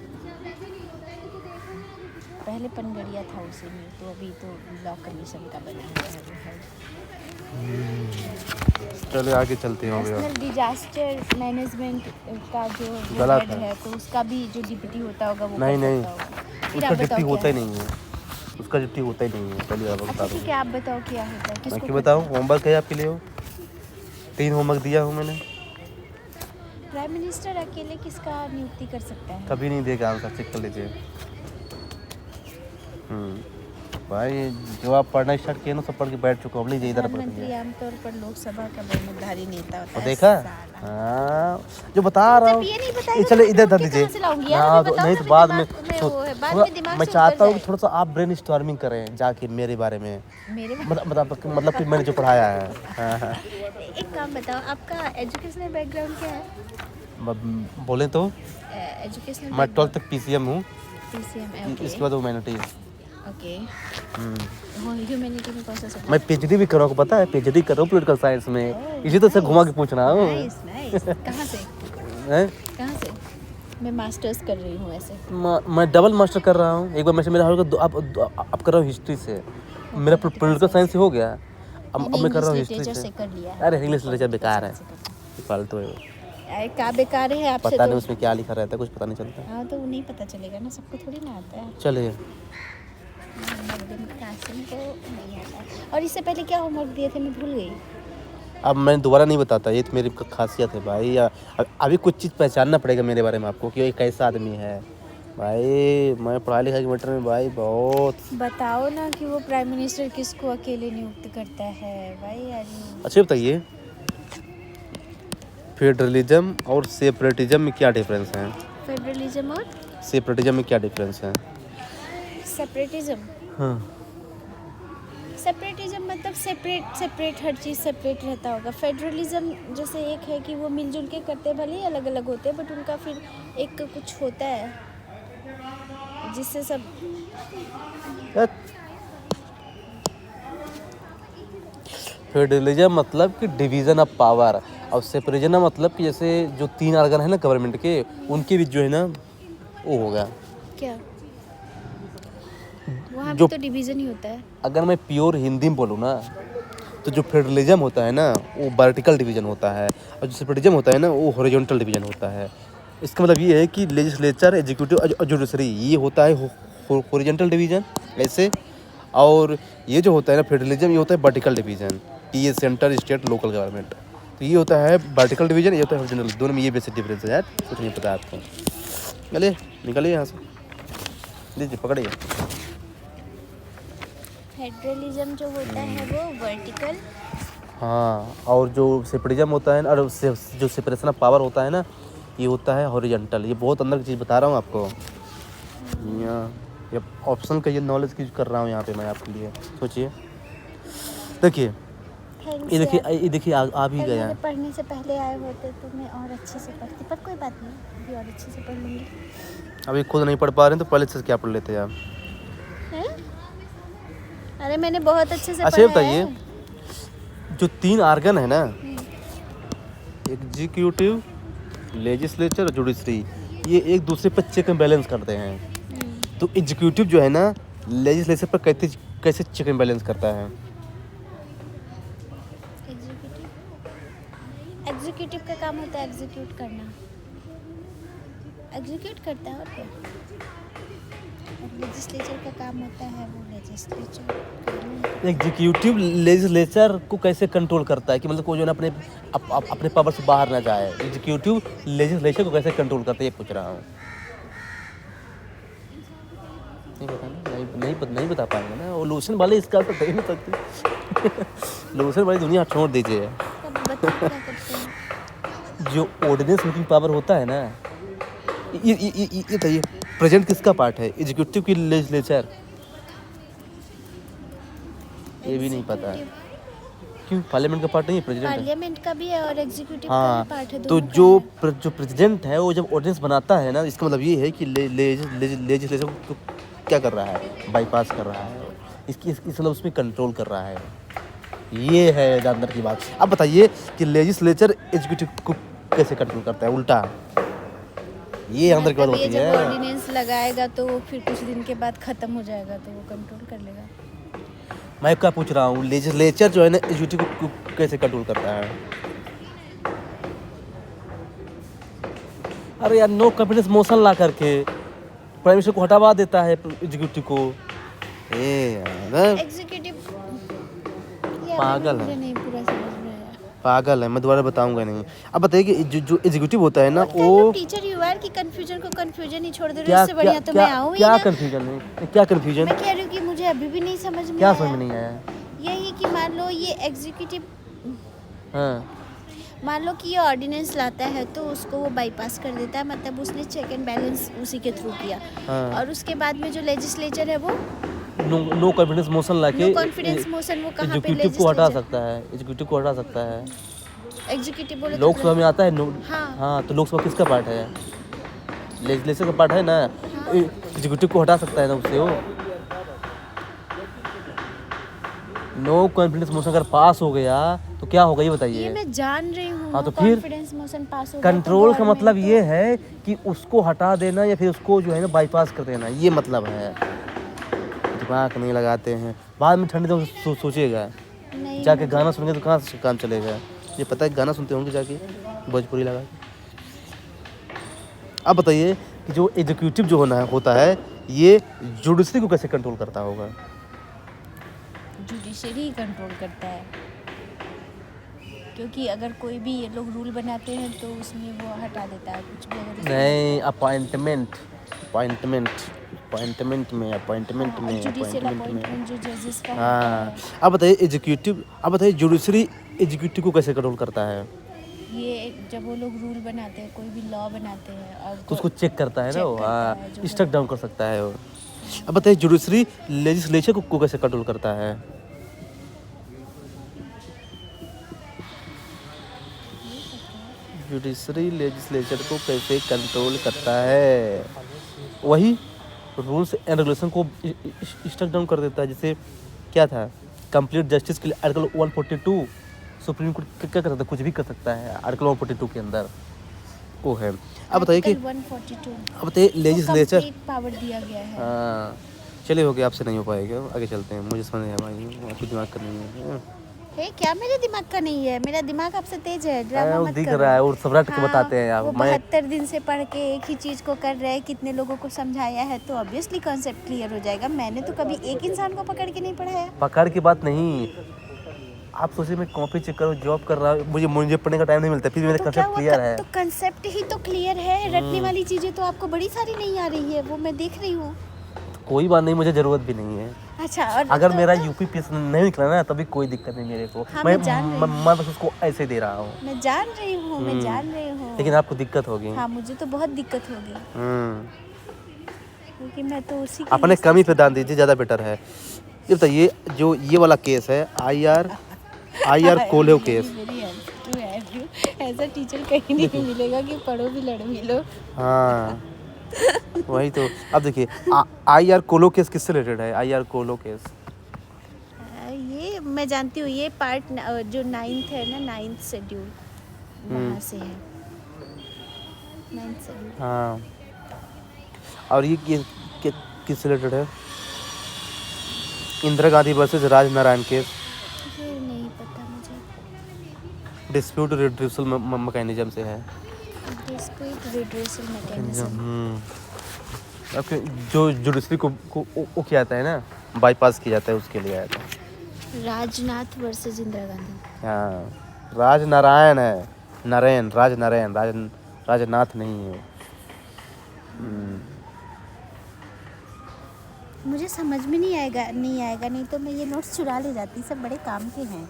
पहले पनगड़िया था उसी में, तो अभी तो लॉ कमीशन का बना हुआ है वो है। चलिए आगे चलते हैं। नेशनल डिजास्टर मैनेजमेंट का जो गलत हेड है। है, तो उसका भी जो डिप्टी होता होगा वो नहीं, कर नहीं, सकता होगा। फिर उसका आप डिप्टी बताओ होता क्या ही है? नहीं है। उसका डिप्टी होता ही नहीं है। चलिए आप अच्छा बता ठीक दो। है, आप बताओ क्या होता है, मैं किसको क्यों करते बताऊँ? हैं? होमवर्क है आपके लिए हो। 3 होमवर्क दिया हूँ मैंने। प्राइम मिनिस्टर अकेले किसका नियुक्ति कर सकता है? कभी नहीं देगा आंसर, चेक कर लीजिए। भाई जो आप पढ़ना स्टार्ट किए ना, सब पढ़ के बैठ चुका हूँ। लीजिए इधर पढ़ प्रधानमंत्री लीजिए। आमतौर पर लोकसभा का बहुमतधारी नेता होता और है। देखा? साला। हाँ, जो बता रहा हूँ। ये नहीं बताएगा चले तो इधर मैं धर के दीजिए। कहाँ से लाऊंगी यार? हाँ, अभी तो बताओ नहीं ना, तो अभी बाद में दिमाग में वो है, बाद थोड़ा में दिमाग मैं से चाहता उतर हूँ कि जाए। थोड़ा सा आप ब्रेन स्टॉर्मिंग करें जाके मेरे बारे में। मेरे मतलब कि मैंने जो पढ़ाया है। हाँ। एक काम बताओ, आपका एजुकेशनल बैकग्राउंड क्या है? बोले तो एजुकेशनल मैं 12th तक PCM हूँ। PCM। इसके बाद ह्यूमैनिटीज। ओके। ह्यूमैनिटी में कौन सा सब्जेक्ट? मैं PhD भी कर रहा हूँ, पता है? PhD कर रहा हूँ पोलिटिकल साइंस में। इसी तो से घुमा के पूछ रहा हूँ। Nice nice. कहाँ से? हैं? कहाँ से? मैं मास्टर्स कर रही हूँ ऐसे। मैं डबल मास्टर कर रहा हूँ। एक बार मैं मेरा अब कर रहा हूँ हिस्ट्री से। मेरा पोलिटिकल साइंस से हो गया। अब मैं कर रहा हूँ हिस्ट्री लिटरेचर से। से कर लिया है। अरे इंग्लिश लिटरेचर बेकार है, फालतू है। अरे क्या बेकार है आपसे? पता तो नहीं उसमें क्या लिखा रहता है, कुछ पता नहीं चलता। हाँ, तो वो नहीं पता चलेगा ना, सबको थोड़ी ना आता है। चलिए। मोहम्मद बिन कासिम को नहीं आता है। और इससे पहले क्या होमवर्क दिए थे, मैं भूल गई। अब मैं दोबारा नहीं बताता, ये तो मेरी खासियत है भाई। अभी कुछ चीज़ पहचानना पड़ेगा मेरे बारे में आपको कि ये कैसा आदमी है। भाई मैं पढ़ाई लिखाई के मैटर में भाई बहुत। बताओ ना कि वो प्राइम मिनिस्टर किसको अकेले नियुक्त करता है भाई यार। अच्छा बताइए, फेडरलिज्म और सेपरेटिज्म में क्या डिफरेंस है? फेडरलिज्म और सेपरेटिज्म में क्या डिफरेंस है? सेपरेटिज्म। हाँ। सेपरेटिज्म मतलब सेपरेट हर चीज़ सेपरेट रहता होगा। फेडरलिज्म जैसे एक है कि वो मिलजुल के करते, भले ही अलग अलग होते हैं, बट उनका फिर एक कुछ होता है जिससे सब। फेडरलिज्म मतलब कि डिवीज़न ऑफ पावर, और सेपरेटिज्म मतलब कि जैसे जो 3 ऑर्गन है ना गवर्नमेंट के, उनके बीच जो है ना वो होगा। क्या वहाँ भी जो तो डिवीज़न ही होता है। अगर मैं प्योर हिंदी में बोलूँ ना, तो जो फेडरलिज्म होता है ना वो वर्टिकल डिवीजन होता है, और जो सेपरेटिज्म होता है ना वो हॉरिजॉन्टल डिवीजन होता है। इसका मतलब ये है कि लेजिस्लेचर, एग्जीक्यूटिव और जुडिशरी ये होता है हॉरिजॉन्टल डिवीजन ऐसे, और ये जो होता है ना फेडरलिज्म ये होता है वर्टिकल डिवीजन, कि ये सेंटर, स्टेट, लोकल गवर्नमेंट। तो ये होता है वर्टिकल डिवीजन, ये होता है हॉरिजॉन्टल। दोनों में ये बेसिक डिफरेंस है यार, कुछ नहीं पता आपको। चलिए निकलिए यहाँ से, लीजिए पकड़िए। फेडरलिज्म जो होता है वो वर्टिकल, हाँ, और जो सेपरेटिज्म होता है ना, और जो सेपरेशन ऑफ पावर होता है ना ये होता है हॉरिजॉन्टल। ये बहुत अंदर की चीज़ बता रहा हूँ आपको। यहाँ ये ऑप्शन का ये नॉलेज की कर रहा हूँ यहाँ पे मैं आपके लिए, सोचिए। देखिए ये देखिए, ये देखिए आ भी गया। पढ़ने से पहले आए होते तो मैं और अच्छे से पढ़ती, पर कोई बात नहीं, अभी और अच्छे से पढ़ लूँगी। अभी खुद नहीं पढ़ पा रहे हैं तो पहले से क्या पढ़ लेते हैं आप? हैं? अरे मैंने बहुत अच्छे से अच्छा ये पढ़ा है। बताइए, जो 3 आर्गन है ना, एग्जीक्यूटिव, लेजिस्लेचर और जुडिशरी, ये एक दूसरे पर चेक एंड बैलेंस करते हैं। तो एग्जीक्यूटिव जो है ना लेजिस्लेचर पर कैसे चेक एंड बैलेंस करता है? एग्जीक्यूटिव का काम होता है एग्जीक्यूट करना, एग्जीक्यूट करता है और क्या। और लेजिस्लेचर का काम होता है वो लेजिस्लेचर। एग्जीक्यूटिव लेजिस्लेचर को कैसे कंट्रोल करता है, कि मतलब कोई जो है ना अपने पावर से बाहर ना जाए। एग्जीक्यूटिव लेजिस्लेचर को कैसे कंट्रोल करता है ये पूछ रहा हूँ। नहीं बता पाएंगे ना, वो लोशन वाले इसका तो नहीं सकते। लोशन वाली दुनिया छोड़ दीजिए। जो ऑर्डिनेंस मेकिंग पावर होता है ना, ये बताइए प्रेजेंट किसका पार्ट है, एग्जीक्यूटिव की लेजिस्लेचर? ये भी नहीं पता है। क्यों? पार्लियामेंट का पार्ट नहीं है प्रेसिडेंट? पार्लियामेंट का भी है और एग्जीक्यूटिव का हाँ, भी पार्ट है। तो जो प्रेसिडेंट है वो जब ऑर्डिनेंस बनाता है ना, इसका मतलब ये है कि लेजिस्लेचर को क्या कर रहा है, बाईपास कर रहा है, इसकी मतलब उसमें कंट्रोल कर रहा है। ये है अंदर की बात। अब बताइए कि लेजिस्लेचर एग्जीक्यूटिव को कैसे कंट्रोल करता है, उल्टा। ये अंदर की बात होती है। जब ऑर्डिनेंस लगाएगा तो फिर कुछ दिन के बाद खत्म हो जाएगा तो वो कंट्रोल कर लेगा। मैं क्या पूछ रहा हूँ, लेजिस्लेचर जो है ना एग्जीक्यूटिव को कैसे कंट्रोल करता है? अरे यार, नो कॉन्फिडेंस मोशन ला करके प्राइम मिनिस्टर को हटावा देता है एग्जीक्यूटिव को। एग्जीक्यूटिव पागल है, नहीं पूरा समझ में आया। पागल है, मैं दोबारा बताऊंगा नहीं। अब बताइए कि जो एग्जीक्यूटिव होता है ना वो टीचर यू आर की कंफ्यूजन को कंफ्यूजन ही छोड़ दे रहे हो, इससे बढ़िया तो मैं आऊं ही क्या ना। कंफ्यूजन है, क्या कंफ्यूजन? मैं कह रही हूँ कि मुझे अभी भी नहीं समझ में क्या आया। समझ में नहीं आया? यही कि मान लो ये एग्जीक्यूटिव, हाँ, मान लो कि ये ऑर्डिनेंस लाता है तो उसको वो बाईपास कर देता है, मतलब उसने चेक एंड बैलेंस उसी के थ्रू किया। हाँ। और उसके बाद में जो लेजिस्लेचर है वो नो कॉन्फिडेंस मोशन लाके नो कॉन्फिडेंस मोशन वो कहाँ पे एग्जीक्यूटिव को हटा सकता है, एग्जीक्यूटिव को हटा सकता है। एग्जीक्यूटिव बोले लोकसभा में आता है हाँ। हाँ, तो लोकसभा किसका पार्ट है? लेजिस्लेचर का पार्ट है ना। एग्जीक्यूटिव को हटा सकता है ना उससे वो। नो कॉन्फिडेंस मोशन अगर पास हो गया तो क्या होगा ये बताइए। ये मैं जान रही हूँ। हाँ, तो फिर कॉन्फिडेंस मोशन पास हो गया तो कंट्रोल का मतलब गवर्नमेंट ये है कि उसको हटा देना या फिर उसको जो है ना बाईपास कर देना, ये मतलब है। दिमाग नहीं लगाते हैं, बाद में ठंडे दिनों सोचिएगा। नहीं, जाके गाना सुनेंगे तो कहाँ से काम चलेगा? ये पता है गाना सुनते होंगे जाके भोजपुरी लगा के। अब बताइए कि जो एग्जीक्यूटिव जो होता है ये जुडिशरी को कैसे कंट्रोल करता होगा? जुडिशरी कंट्रोल करता है, क्योंकि अगर कोई भी ये लोग रूल बनाते हैं तो उसमें वो हटा देता है कुछ भी। नहीं, अपॉइंटमेंट में जो जजेस का हाँ। अब बताइए जुडिशरी एग्जीक्यूटिव को कैसे कंट्रोल करता है? ये जब वो लोग रूल बनाते हैं, कोई भी लॉ बनाते हैं और तो उसको चेक करता है ना वो, हाँ, जो स्टक डाउन कर सकता है वो। अब बताइए जुडिशरी लेजिस्लेचर को कैसे कंट्रोल करता है? जुडिशरी लेजिस्लेचर को कैसे कंट्रोल करता है? वही रूल्स एंड रेगुलेशन को स्टक डाउन कर देता है। जैसे क्या था, कंप्लीट जस्टिस के लिए आर्टिकल 142 सुप्रीम कोर्ट क्या कर सकता है? कुछ भी कर सकता है आर्टिकल 142 के अंदर वो है। अब बताइए कि 142 अब बताइए लेजिस्लेचर पावर दिया गया है। हाँ, चलिए हो गया, आपसे नहीं हो पाएगा, आगे चलते हैं। मुझे समझ नहीं आ पाएगी, आपको दिमाग करनी है। है क्या मेरे दिमाग का नहीं है? मेरा दिमाग आपसे तेज है, ड्रामा वो मत दिख करो। रहा है और सब रट के हाँ, बताते हैं वो आप। मैं 72 दिन से पढ़ के एक ही चीज़ को कर रहे हैं, कितने लोगों को समझाया है, तो ऑब्वियसली कॉन्सेप्ट क्लियर हो जाएगा। मैंने तो कभी एक इंसान को पकड़ के नहीं पढ़ाया। पकड़ की बात नहीं, आप सोचिए मैं कॉपी चेक करूँ, जॉब कर रहा हूँ, मुझे पढ़ने का टाइम नहीं मिलता, फिर मेरा तो क्या कंसेप्ट हुआ? क्लियर है। तो कंसेप्ट ही तो क्लियर है, रटने वाली चीज़ें तो आपको बड़ी सारी नहीं आ रही है, वो मैं देख रही हूँ। कोई बात नहीं, मुझे ज़रूरत भी नहीं है। अच्छा, और अगर तो, मेरा यूपीपीएससी नहीं निकला ना तभी कोई दिक्कत नहीं मेरे को। हाँ, मैं मैं जान रही हूँ। मैं बस उसको ऐसे दे रहा हूँ। मैं जान रही हूँ, मैं जान रही हूँ। लेकिन आपको दिक्कत होगी। हाँ, मुझे तो बहुत दिक्कत होगी, क्योंकि मैं तो उसी के अपने लिए कमी पे ध्यान दीजिए, ज़्यादा बेटर है। ये बताइए, जो ये वाला केस है आई आर कोल्हो केस। मेरी हेल्प टू हैव यू। ऐसा टीचर कहीं नहीं मिलेगा कि पढ़ो भी लड़ भी लो। हाँ वही तो। अब देखिए आई.आर. कोल्हो केस किससे रिलेटेड है? आई.आर. कोल्हो केस ये मैं जानती हूँ, ये पार्ट जो 9th है ना, 9th शेड्यूल, वहाँ से है। 9th schedule. हाँ, और ये किससे रिलेटेड है? Indira Gandhi versus Raj Narain case. ये नहीं पता मुझे। डिस्प्यूट रिड्यूसल मैकेनिज्म से है। Dispute redressal mechanism. आपके जो जुडिशरी को किया जाता है ना, बाईपास किया जाता है, उसके लिए आया था। राजनाथ वर्सेस इंदिरा गांधी। हाँ, राज नारायण है, नारायण, राजनाथ नहीं है। मुझे समझ में नहीं आएगा नहीं तो मैं ये नोट्स चुरा ले जाती, सब बड़े काम के हैं।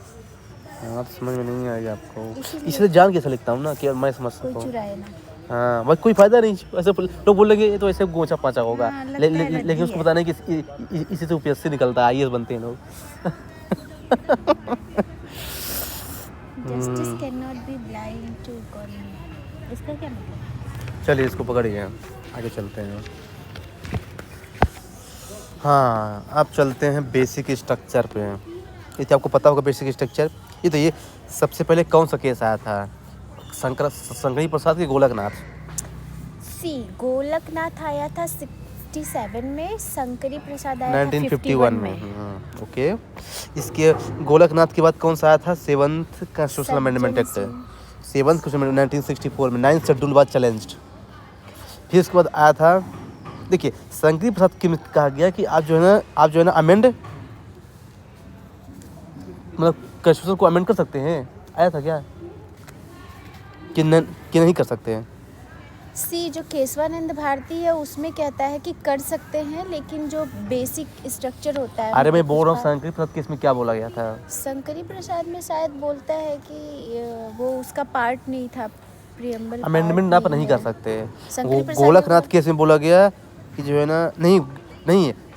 हाँ, तो समझ में नहीं आएगा आपको, इसीलिए इसलिए जान कैसे लिखता हूँ ना कि मैं समझ कोई सकता हूँ। चुराए ना। हाँ भाई, कोई फायदा नहीं, ऐसे लोग बोलेंगे ये तो ऐसे गोचा पाचा होगा। हाँ, लगता है लेकिन लड़की उसको है। पता नहीं कि इसी से यूपीएससी निकलता है, आईएएस बनते हैं लोग। Justice can not be blind to government. इसका क्या मतलब? चलिए इसको पकड़िए, आगे चलते हैं। हाँ, अब चलते हैं बेसिक स्ट्रक्चर पे। ये तो आपको पता होगा बेसिक स्ट्रक्चर। ये सबसे पहले कौन सा केस आया था? शंकरी प्रसाद के गोलकनाथ। गोलकनाथ आया था 67 में, शंकरी प्रसाद आया था 1951 में। ओके, इसके गोलकनाथ के बाद कौन सा आया था? 7th constitutional amendment act. 7th constitution 1964 में 9th शेड्यूल वाज चैलेंज्ड। फिर इसके बाद आया था, देखिए शंकरी प्रसाद की कहा गया कि आप जो है ना अमेंड, मतलब कॉन्स्टिट्यूशन को अमेंड कर सकते हैं। आया था क्या कि नहीं कर सकते हैं? जो केशवानंद भारती है उसमें कहता है कि कर सकते हैं, लेकिन जो बेसिक स्ट्रक्चर होता है। अरे मैं बोल रहा हूँ शंकरी प्रसाद केस में क्या बोला गया था? शंकरी प्रसाद में शायद बोलता है कि वो उसका पार्ट नहीं था, प्रियम्बल अमेंडमेंट आप नहीं कर सकते। शंकरी प्रसाद गोलकनाथ केस में बोला गया कि जो है ना, नहीं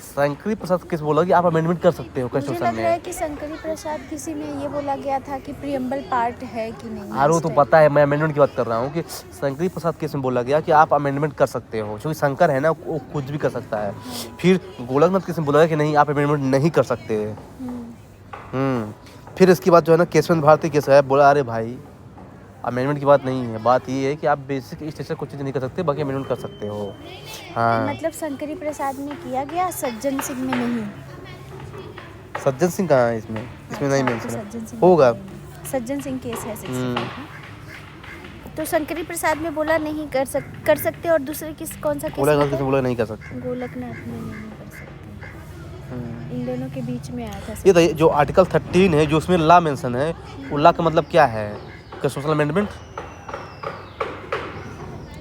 शंकरी प्रसाद केस बोला कि आप अमेंडमेंट कर सकते हो मुझे कॉन्स्टिट्यूशन लग रहा है में। कि शंकरी प्रसाद किसी में ये बोला गया था कि प्रियम्बल पार्ट है कि नहीं। और वो तो पता है, मैं अमेंडमेंट की बात कर रहा हूँ कि शंकरी प्रसाद केस में बोला गया कि आप अमेंडमेंट कर सकते हो, क्योंकि शंकर है ना, वो कुछ भी कर सकता है। फिर गोलकनाथ केस में बोला गया कि नहीं, आप अमेंडमेंट नहीं कर सकते। फिर इसके बाद जो है ना केशवानंद भारती केस है, बोला अरे भाई अमेंडमेंट की बात नहीं है, बात ये है कि आप बेसिक स्ट्रक्चर कुछ चीज़ नहीं कर सकते, बाकी अमेंडमेंट कर सकते हो। हाँ, मतलब शंकरी प्रसाद में किया गया, सज्जन सिंह में नहीं। सज्जन सिंह कहाँ है इसमें? इसमें नहीं अच्छा, मेंशन सज्जन सिंह होगा। सज्जन सिंह केस है 65। तो शंकरी प्रसाद में बोला नहीं कर सकते, और दूसरे कौन सा केस गोलकनाथ केस में बोला नहीं कर सकते। गोलकनाथ में नहीं कर सकते। इन दोनों के बीच में आया था। ये तो जो आर्टिकल 13 है, जो उसमें लॉ मेंशन है, वो लॉ का मतलब क्या है? कॉन्स्टिट्यूशनल अमेंडमेंट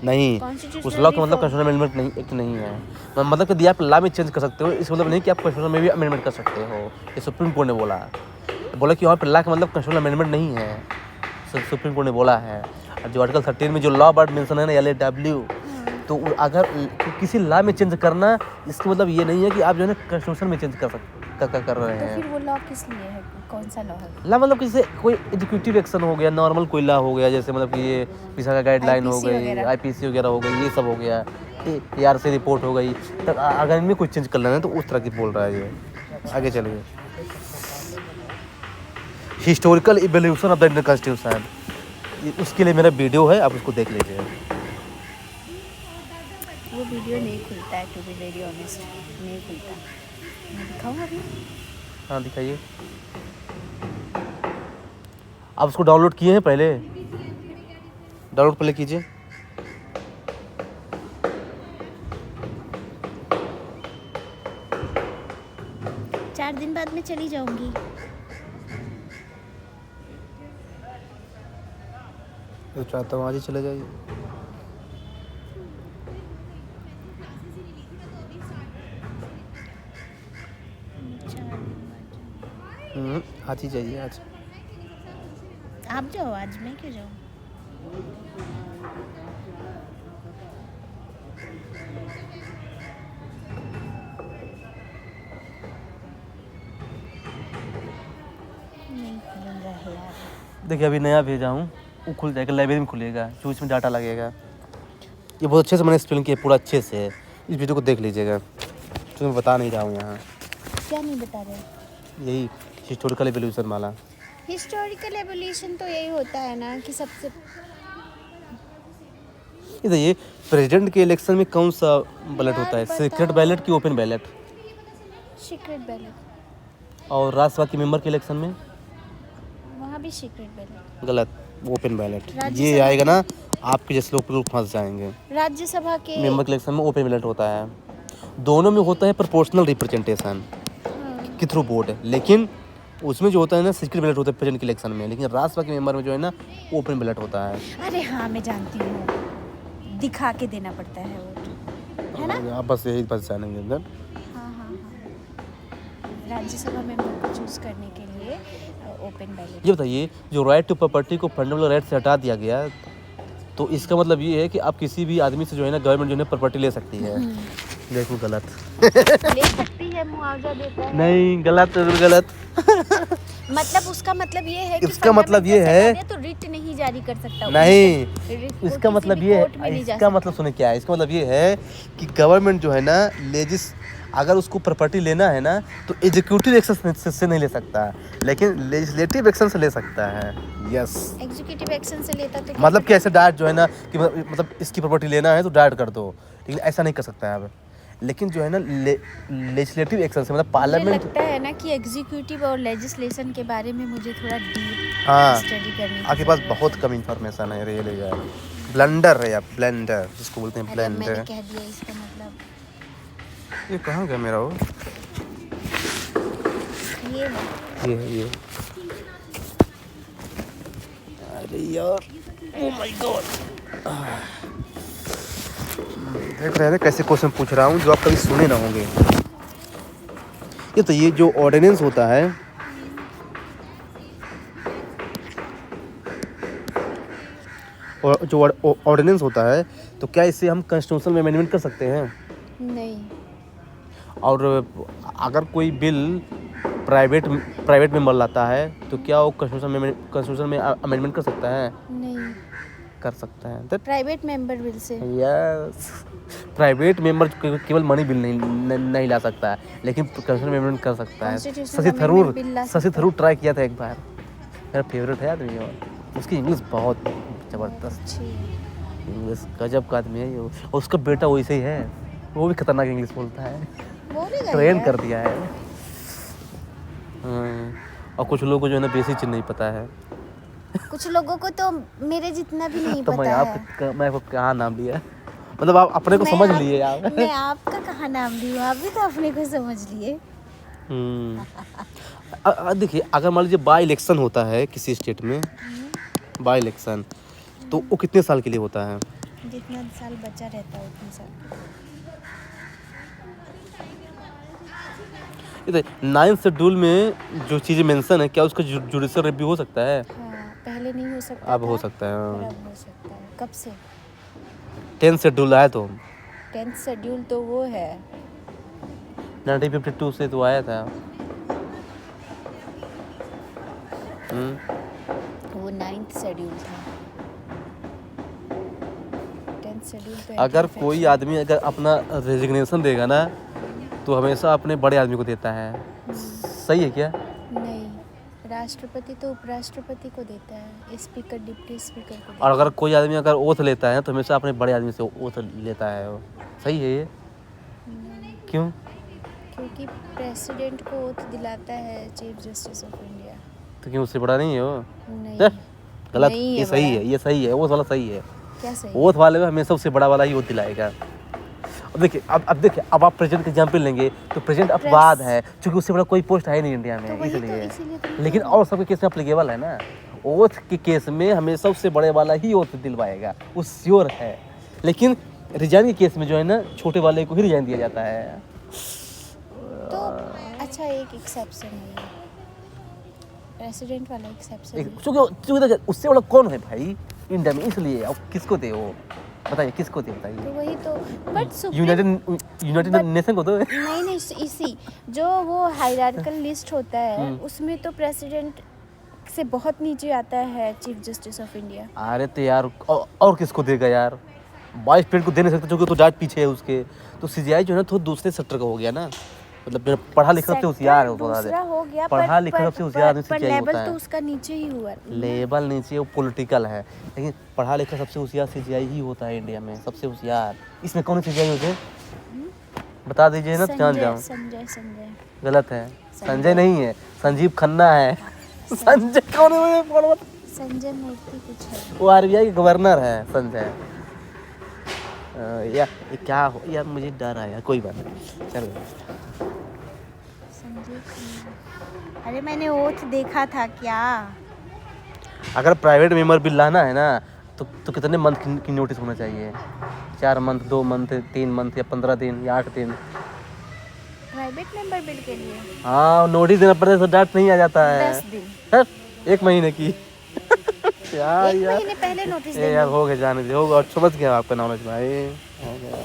नहीं, उस लॉ का मतलब कॉन्स्टिट्यूशनल अमेंडमेंट नहीं, एक नहीं है। मतलब कि आप लॉ में चेंज कर सकते हो, इसका मतलब नहीं कि आप कॉन्स्टिट्यूशन में भी अमेंडमेंट कर सकते हो। ये सुप्रीम कोर्ट ने बोला कि वहाँ पर लॉ का मतलब कॉन्स्टिट्यूशनल अमेंडमेंट नहीं है, सुप्रीम कोर्ट ने बोला है। और जो आर्टिकल 13 में जो लॉ वर्ड मेंशन है ना, LAW, तो अगर किसी लॉ में चेंज करना, इसका मतलब ये नहीं है कि आप जो है ना कॉन्स्टिट्यूशन में चेंज कर रहे हैं। तो फिर वो लॉ किस लिए है? कौन सा लॉ है? लॉ मतलब किसी कोई एजुकेटिव एक्शन हो गया, नॉर्मल कोई लॉ हो गया, जैसे मतलब कि ये विसा का गाइडलाइन हो गई, IPC वगैरह हो गई, ये सब हो गया, ARC रिपोर्ट हो गई। तो अगर इनमें कोई चेंज कर लेना है तो उस तरह की बोल रहा है ये। आगे चलिए, historical evolution of the Indian constitution, उसके लिए मेरा वीडियो है, आप उसको देख लीजिए। वो वीडियो नहीं खुलता है, टू बी वेरी ऑनेस्ट, नहीं खुलता। मैं दिखाऊँ अभी? हाँ दिखाइए। आप उसको डाउनलोड किए हैं पहले? डाउनलोड पहले कीजिए। चार दिन बाद मैं चली जाऊंगी। तो चाहता हूँ आज ही चले जाइए। आज ही जाइए आज। आप जाओ, आज मैं क्यों जाऊँ? नहीं खुल रहा है यार। देखिए अभी नया भेजा हूँ, वो खुल जाएगा, लाइब्रेरी में खुलेगा, जो इसमें डाटा लगेगा। ये बहुत अच्छे से मैंने एक्सप्लेन किया, पूरा अच्छे से। इस वीडियो को देख लीजिएगा, तो मैं बता नहीं रहा हूँ यहाँ। क्या नहीं बता रहे? यही हिस्टोरिकल एवोल्यूशन वाला। हिस्टोरिकल एवोल्यूशन तो यही होता है ना कि सबसे ये प्रेसिडेंट के इलेक्शन में कौन सा बैलेट होता है? यार सीक्रेट बैलेट कि ओपन बैलेट? Secret ballot. और राज्यसभा के मेंबर के इलेक्शन में? वहाँ भी सीक्रेट बैलेट। गलत, ओपन बैलेट। ये राज्यसभा आएगा ना, आपके जैसे लोग फंस जाएंगे। राज्यसभा के मेंबर के इलेक्शन में ओपन बैलेट होता है। दोनों में होता है प्रोपोर्शनल रिप्रेजेंटेशन के थ्रू वोट, लेकिन उसमें जो होता है ना सीक्रेट बैलेट होता है प्रेसिडेंट के इलेक्शन में, लेकिन राज्यसभा के मेंबर में जो है ना ओपन बैलेट होता है। अरे हाँ मैं जानती हूँ, दिखा के देना पड़ता है वोट, है ना? आप बस यही फंस जाएंगे अंदर। हाँ हाँ हाँ। राज्यसभा मेंबर को चूज करने के लिए ओपन बैलेट। ये बताइए, जो राइट टू प्रॉपर्टी को फंडामेंटल राइट से हटा दिया गया, तो इसका मतलब ये है कि आप किसी भी आदमी से जो है ना गवर्नमेंट जो है प्रॉपर्टी ले सकती है। देखो गलत। ले सकती है, मुआवजा देता है। नहीं, गलत गलत। मतलब उसका मतलब ये है कि इसका मतलब ये है तो रिट नहीं जारी कर सकता। नहीं, रिट इसका मतलब ये है, इसका मतलब सुने क्या है, इसका मतलब ये है कि गवर्नमेंट जो है ना अगर उसको प्रॉपर्टी लेना है ना तो एग्जीक्यूटिव एक्शन से नहीं ले सकता, लेकिन लेजिस्लेटिव एक्शन से ले सकता है। यस, एग्जीक्यूटिव एक्शन से लेता तो मतलब कि ऐसे डायरेक्ट जो है ना कि मतलब इसकी प्रॉपर्टी लेना है तो डायरेक्ट कर दो, लेकिन ऐसा नहीं कर सकता है अब। लेकिन जो है ना लेजिस्लेटिव एक्शन से मतलब पार्लियामेंट। लगता है ना कि एग्जीक्यूटिव और लेजिस्लेशन के बारे में मुझे थोड़ा डीप हाँ, स्टडी करनी आपके पास बहुत कम इंफॉर्मेशन है। रियली यार, ब्लेंडर है यार, ब्लेंडर जिसको बोलते हैं, मैंने ब्लेंडर। कह दिया इसका मतलब ये कहाँ गया मेरा वो? ये है। ये अरे यार, ओह माय गॉड। देख रहे हैं कैसे क्वेश्चन पूछ रहा हूँ जो आप कभी सुने ना होंगे। ये जो ऑर्डिनेंस होता है, और जो ऑर्डिनेंस होता है, तो क्या इससे हम कॉन्स्टिट्यूशन में अमेंडमेंट कर सकते हैं? नहीं। और अगर कोई बिल प्राइवेट मेंबर लाता है तो क्या वो कॉन्स्टिट्यूशन में अमेंडमेंट कर सकता है? नहीं कर सकता है। प्राइवेट मेंबर बिल से। यस, प्राइवेट मेंबर केवल मनी बिल नहीं ला सकता है, लेकिन कॉन्स्टिट्यूशन अमेंडमेंट कर सकता है। शशि थरूर ट्राई किया था एक बार, मेरा फेवरेट है आदमी, और उसकी इंग्लिश बहुत ज़बरदस्त, इंग्लिश गजब का आदमी है। और उसका बेटा वैसे ही है, वो भी खतरनाक इंग्लिश बोलता है, ट्रेन कर दिया है। और कुछ लोगों को जो है ना बेसिक चीज़ नहीं पता है। कुछ लोगों को तो मेरे जितना भी नहीं तो पता है। मैं आपको कहाँ नाम लिया, मतलब आप अपने को समझ लिए आप। मैं आपका कहाँ नाम ली हूँ, आप भी तो अपने को समझ लिए। देखिए, अगर मान लीजिए बाई इलेक्शन होता है किसी स्टेट में, बाई इलेक्शन, तो वो कितने साल के लिए होता है? जितना साल बचा रहता है उतने साल। 9th शेड्यूल में जो चीज़ें मेंशन है, क्या उसका जुडिशियल रिव्यू हो सकता है? हाँ, पहले नहीं हो सकता अब था, हो सकता है। और अब हो सकता है। कब से? 10th शेड्यूल आया तो 10th शेड्यूल तो वो है 1952 से तो आया था। वो 9th शेड्यूल था। 10th शेड्यूल तो अगर कोई आदमी अगर अपना रेजिग्नेशन देगा ना तो हमेशा अपने बड़े आदमी को देता है, सही है क्या? नहीं, राष्ट्रपति तो उपराष्ट्रपति को देता है, स्पीकर डिप्टी स्पीकर को देता और अगर कोई आदमी अगर ओथ लेता है तो हमेशा अपने बड़े आदमी से ओथ लेता है वो, सही है ये? नहीं, क्यों? क्योंकि प्रेसिडेंट को ओथ दिलाता है चीफ जस्टिस ऑफ इंडिया। तो क्यों उससे बड़ा नहीं है वो? नहीं चल, गलत। नहीं ये है सही बड़ा। है, ये सही है, ओथ वाला सही है। क्या सही? ओथ वाले में हमेशा उससे बड़ा वाला ही ओथ दिलाएगा। अब देखिए, अब आप प्रेजेंट का एग्जाम्पल लेंगे तो प्रेजेंट अपवाद है, क्योंकि उससे बड़ा कोई पोस्ट है नहीं इंडिया तो में, वही तो, इसलिए। इसीलिए तो लेकिन और सबके केस में अप्लीकेबल है ना। ओथ के केस में हमेशा उससे बड़े वाला ही ओथ दिलवाएगा, वो श्योर है। लेकिन रिजाइन के केस में जो है ना, छोटे वाले को ही रिजाइन दिया जाता है। तो अच्छा, एक एक्सेप्शन है, प्रेसिडेंट वाला एक्सेप्शन है। क्योंकि देखिए, उससे बड़ा कौन है भाई इंडिया में, इसलिए अब किसको दे वो, बताइए किसको दे, बताइए। तो वही तो, बट यूनाइटेड नेशन को तो। नहीं, इसी जो वो हायरार्किकल लिस्ट होता है उसमें तो प्रेसिडेंट से बहुत नीचे आता है चीफ जस्टिस ऑफ इंडिया। अरे तो यार और किसको देगा यार, वाइस प्रेसिडेंट को दे नहीं सकता क्योंकि तो जाट पीछे है उसके। तो सीजीआई जो है ना, तो दूसरे सेक्टर का हो गया ना, मतलब जो पढ़ा लिखा सबसे होशियार है, दूसरा हो गया, पढ़ा लिखा सबसे होशियार आदमी पर सीजीआई लेवल होता तो है। उसका नीचे ही हुआ। लेवल नीचे वो पॉलिटिकल है, लेकिन पढ़ा लिखा सबसे होशियार सीजीआई ही होता है इंडिया में, सबसे होशियार। इसमें कौन सीजीआई होते हैं, बता दीजिए ना, तो जान जाऊँ। संजय गलत है, संजय नहीं है, संजीव खन्ना है। संजय कौन है? संजय मूर्ति कुछ है। वो आरबीआई के गवर्नर है संजय। यार ये क्या हो यार, मुझे डर आया, कोई बात नहीं, चलो। संजय खन्ना। अरे मैंने ओथ देखा था क्या। अगर प्राइवेट मेंबर बिल लाना है ना, तो कितने मंथ की नोटिस होना चाहिए? 4 मंथ, 2 मंथ, 3 मंथ या 15 दिन या 8 दिन? प्राइवेट मेंबर बिल के लिए हाँ, नोटिस देना पड़ता है, तो डांट नहीं आ जाता है। 10 दिन, सर 1 महीने की। यार एक यार महीने पहले नोटिस ए यार, हो गया, जाने दे, होगा। और समझ गया आपका नॉलेज भाई, हो गया।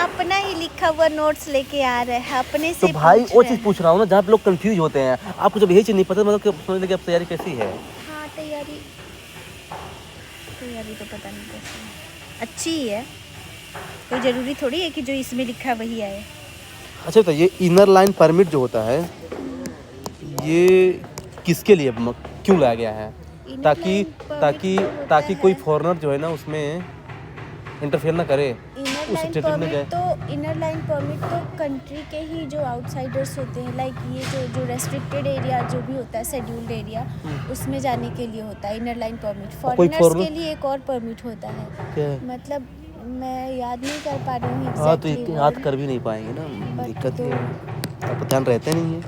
अपना ही लिखा हुआ नोट्स लेके आ रहे हैं, अपने तो से भाई पूछ वो रहे चीज़ हैं। पूछ रहा हूँ ना, जहाँ पे लोग कंफ्यूज होते हैं। आपको जब यही चीज़ नहीं पता, मतलब कि समझ लेंगे आप तैयारी कैसी है। हाँ, तैयारी तो पता नहीं कैसे है। अच्छी ही है, कोई ज़रूरी थोड़ी है कि जो इसमें लिखा है वही आए। अच्छा, तो ये इनर लाइन परमिट जो होता है, ये किसके लिए क्यों लाया गया है? Inner ताकि line permit ताकि जो होता ताकि है- कोई फॉरेनर जो है ना, उसमें इंटरफेयर ना करे, इनर उस लाइन स्टेट में जाए। परमिट तो कंट्री के ही जो आउटसाइडर्स होते हैं, लाइक ये जो रेस्ट्रिक्टेड एरिया जो भी होता है, शेड्यूल्ड एरिया, उसमें जाने के लिए होता है इनर लाइन परमिट। कोई फॉरेनर्स foreigner- के लिए एक और परमिट होता है, क्या? मतलब मैं याद नहीं कर पा रही हूँ हाँ, तो exactly याद word, कर भी नहीं पाएंगे ना, but दिक्कत तो ये है। आपको ध्यान रहते नहीं है।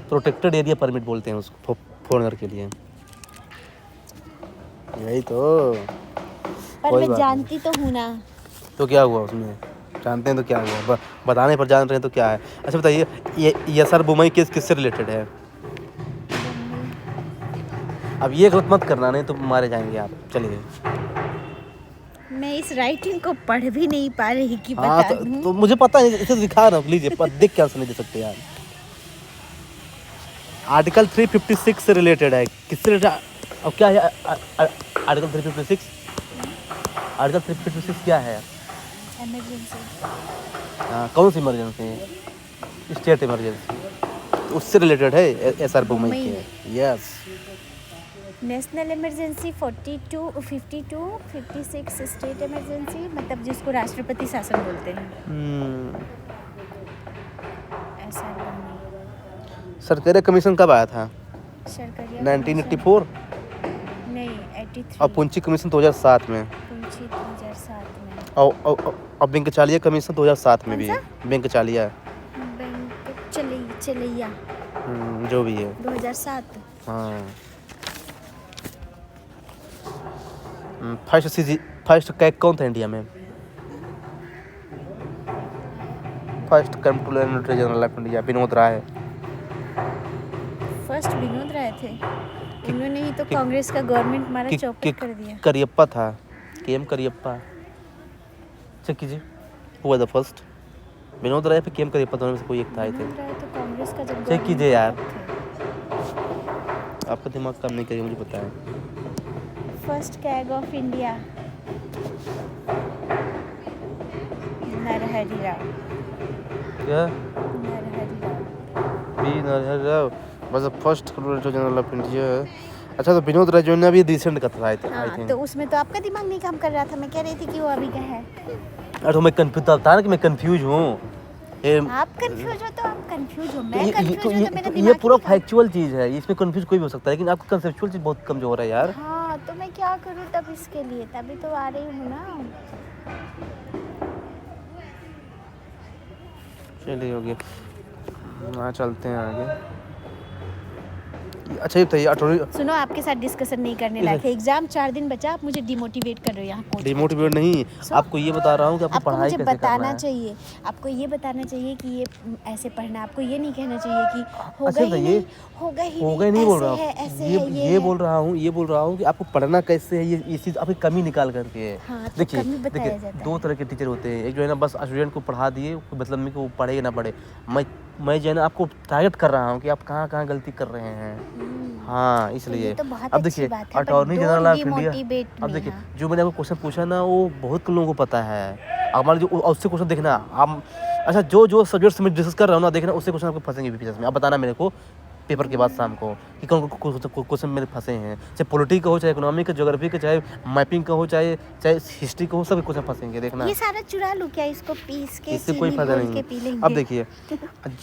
प्रोटेक्टेड एरिया परमिट बोलते हैं उसको, फॉरेनर के लिए। यही तो। पर कोई मैं बात जानती तो हूँ ना। तो क्या हुआ उसमें? जानते हैं तो क्या हुआ? बताने पर जान रहे हैं तो क्या है? अच्छा बताइए, ये सर बुमई केस किससे रिलेटेड है? अब ये गलत मत करना, नहीं तो मारे जाएंगे आप। चलिए। मैं इस राइटिंग को पढ़ भी नहीं पा रही कि हाँ, बता दूँ। तो मुझे पता है, इसे तो दिखा रहा हूँ, लीजिए, देख के आंसर नहीं दे सकते यार। आर्टिकल 356 से रिलेटेड है। किससे रिलेटेड? अब क्या है आर्टिकल 356? आर्टिकल 356 क्या है? इमरजेंसी। हाँ, कौन सी इमरजेंसी? स्टेट इमरजेंसी, उससे रिलेटेड है एसआर बुमई के। Yes. National emergency 42, 52, 56 state emergency, मतलब जिसको राष्ट्रपति शासन बोलते हैं। ऐसा नहीं। सरकारी कमीशन कब आया था? सरकारिया 1984। नहीं, 83। और पुंची कमीशन 2007 में। पुंची 2007 में। और बेंकचालिया कमीशन 2007 में भी है। बेंकचालिया बैंक चलैया जो भी है 2007। हाँ। फर्स्ट कैग कौन था इंडिया में? First controller general of India Vinod Rai. First Vinod Rai थे, उन्होंने ही तो कांग्रेस का गवर्नमेंट हमारा चौपट कर दिया। करियप्पा था, केएम करियप्पा। चेक कीजिए, हुआ द फर्स्ट विनोद राय पे केएम करियप्पा, दोनों में से कोई एक था। विनोद राय तो कांग्रेस का जब चेक कीजिए यार, government थे। आपका दिमाग काम नहीं करेगा, मुझे पता है। First CAG of India Narhari Rao. क्या? Narhari Rao. B Narhari Rao was the first controller general of India. अच्छा, तो विनोद राय जो है अभी रिसेंट का था, आई हाँ, थिंक। तो उसमें तो आपका दिमाग नहीं काम कर रहा था, मैं कह रही थी कि वो अभी का है। अरे तो मैं कंफ्यूज था ना, कि मैं कंफ्यूज हूँ। आप कंफ्यूज हो तो आप कंफ्यूज हो, मैं ये कंफ्यूज तो हूँ तो मेरा ये दिमाग पूरा ही खराब। फैक्चुअल चीज़ है, इसमें कंफ्यूज कोई भी हो सकता है, लेकिन आपका कंसेप्चुअल चीज़ बहुत कमज़ोर है यार। हाँ तो मैं क्या करूँ तब इसके लिए, तभी तो आ रही हूँ ना। चलिए हो गया, हाँ चलते हैं आगे। अच्छा ये बताइए अटॉर्नी सुनो, आपके साथ डिस्कशन नहीं करने लायक है, एग्जाम 4 दिन बचा, आप मुझे डिमोटिवेट कर रहे हो यहाँ पहुँच डिमोटिवेट नहीं, आपको ये बता रहा हूँ कि आपको आपको पढ़ाई मुझे कैसे करना बताना है। चाहिए, आपको ये बताना चाहिए कि ये ऐसे पढ़ना है, आपको ये नहीं कहना चाहिए कि होगा अच्छा ही बताइए, नहीं, होगा ही होगा ही नहीं, नहीं बोल ऐसे रहा हूँ, है, ऐसे ये है, ये है। बोल रहा हूँ कि आपको पढ़ना कैसे है, ये चीज़ आपकी कमी निकाल करके है। हाँ, तो देखिए कमी बताया देखिए जाता दो है। तरह के टीचर होते हैं, एक जो है ना बस स्टूडेंट को पढ़ा दिए, कोई मतलब नहीं कि वो पढ़े या ना पढ़े। मैं जो है ना आपको टारगेट कर रहा हूँ कि आप कहाँ कहाँ गलती कर रहे हैं। हाँ तो इसलिए ये तो बहुत अब अच्छी देखिए बात है, अटॉर्नी पर general don't of India, demotivate अब मी। देखिए हाँ, जो मैंने आपको क्वेश्चन पूछा ना वो बहुत लोगों को पता है। अब मान लीजिए उससे क्वेश्चन देखना आप, अच्छा जो सब्जेक्ट मैं डिस्कस कर रहा हूँ ना, देखना उससे क्वेश्चन आपको फंसेंगे बीपीएस में। आप बताना मेरे को पेपर के बाद शाम को कि कौन क्वेश्चन मेरे फंसे हैं, चाहे पॉलिटी का हो, चाहे इकोनॉमी का, ज्योग्राफी का, चाहे मैपिंग का हो, चाहे हिस्ट्री का हो, सब क्वेश्चन फंसेंगे देखना। ये सारा चुरा लूँ क्या, इसको पीस के इससे कोई चीनी फायदा घोल नहीं के है। पी अब लेंगे। देखिए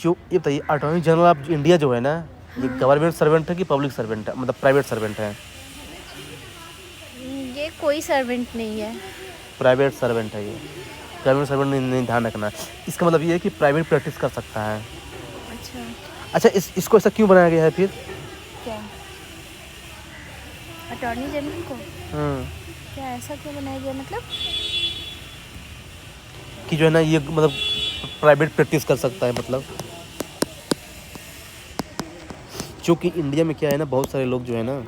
जो ये बताइए अटॉर्नी जनरल ऑफ इंडिया जो है ना, ये गवर्नमेंट सर्वेंट है कि पब्लिक सर्वेंट है, मतलब प्राइवेट सर्वेंट है? ये कोई सर्वेंट नहीं है। प्राइवेट सर्वेंट है ये, गवर्नमेंट सर्वेंट नहीं, ध्यान रखना। इसका मतलब ये है कि प्राइवेट प्रैक्टिस कर सकता है। अच्छा, अच्छा इसको ऐसा क्यों बनाया गया है फिर? क्या अटॉर्नी जनरल को हम्म, क्या ऐसा क्यों बनाया गया, मतलब? कि जो है ना ये मतलब प्राइवेट प्रैक्टिस कर सकता है, मतलब क्योंकि इंडिया में क्या है ना, बहुत सारे लोग जो है ना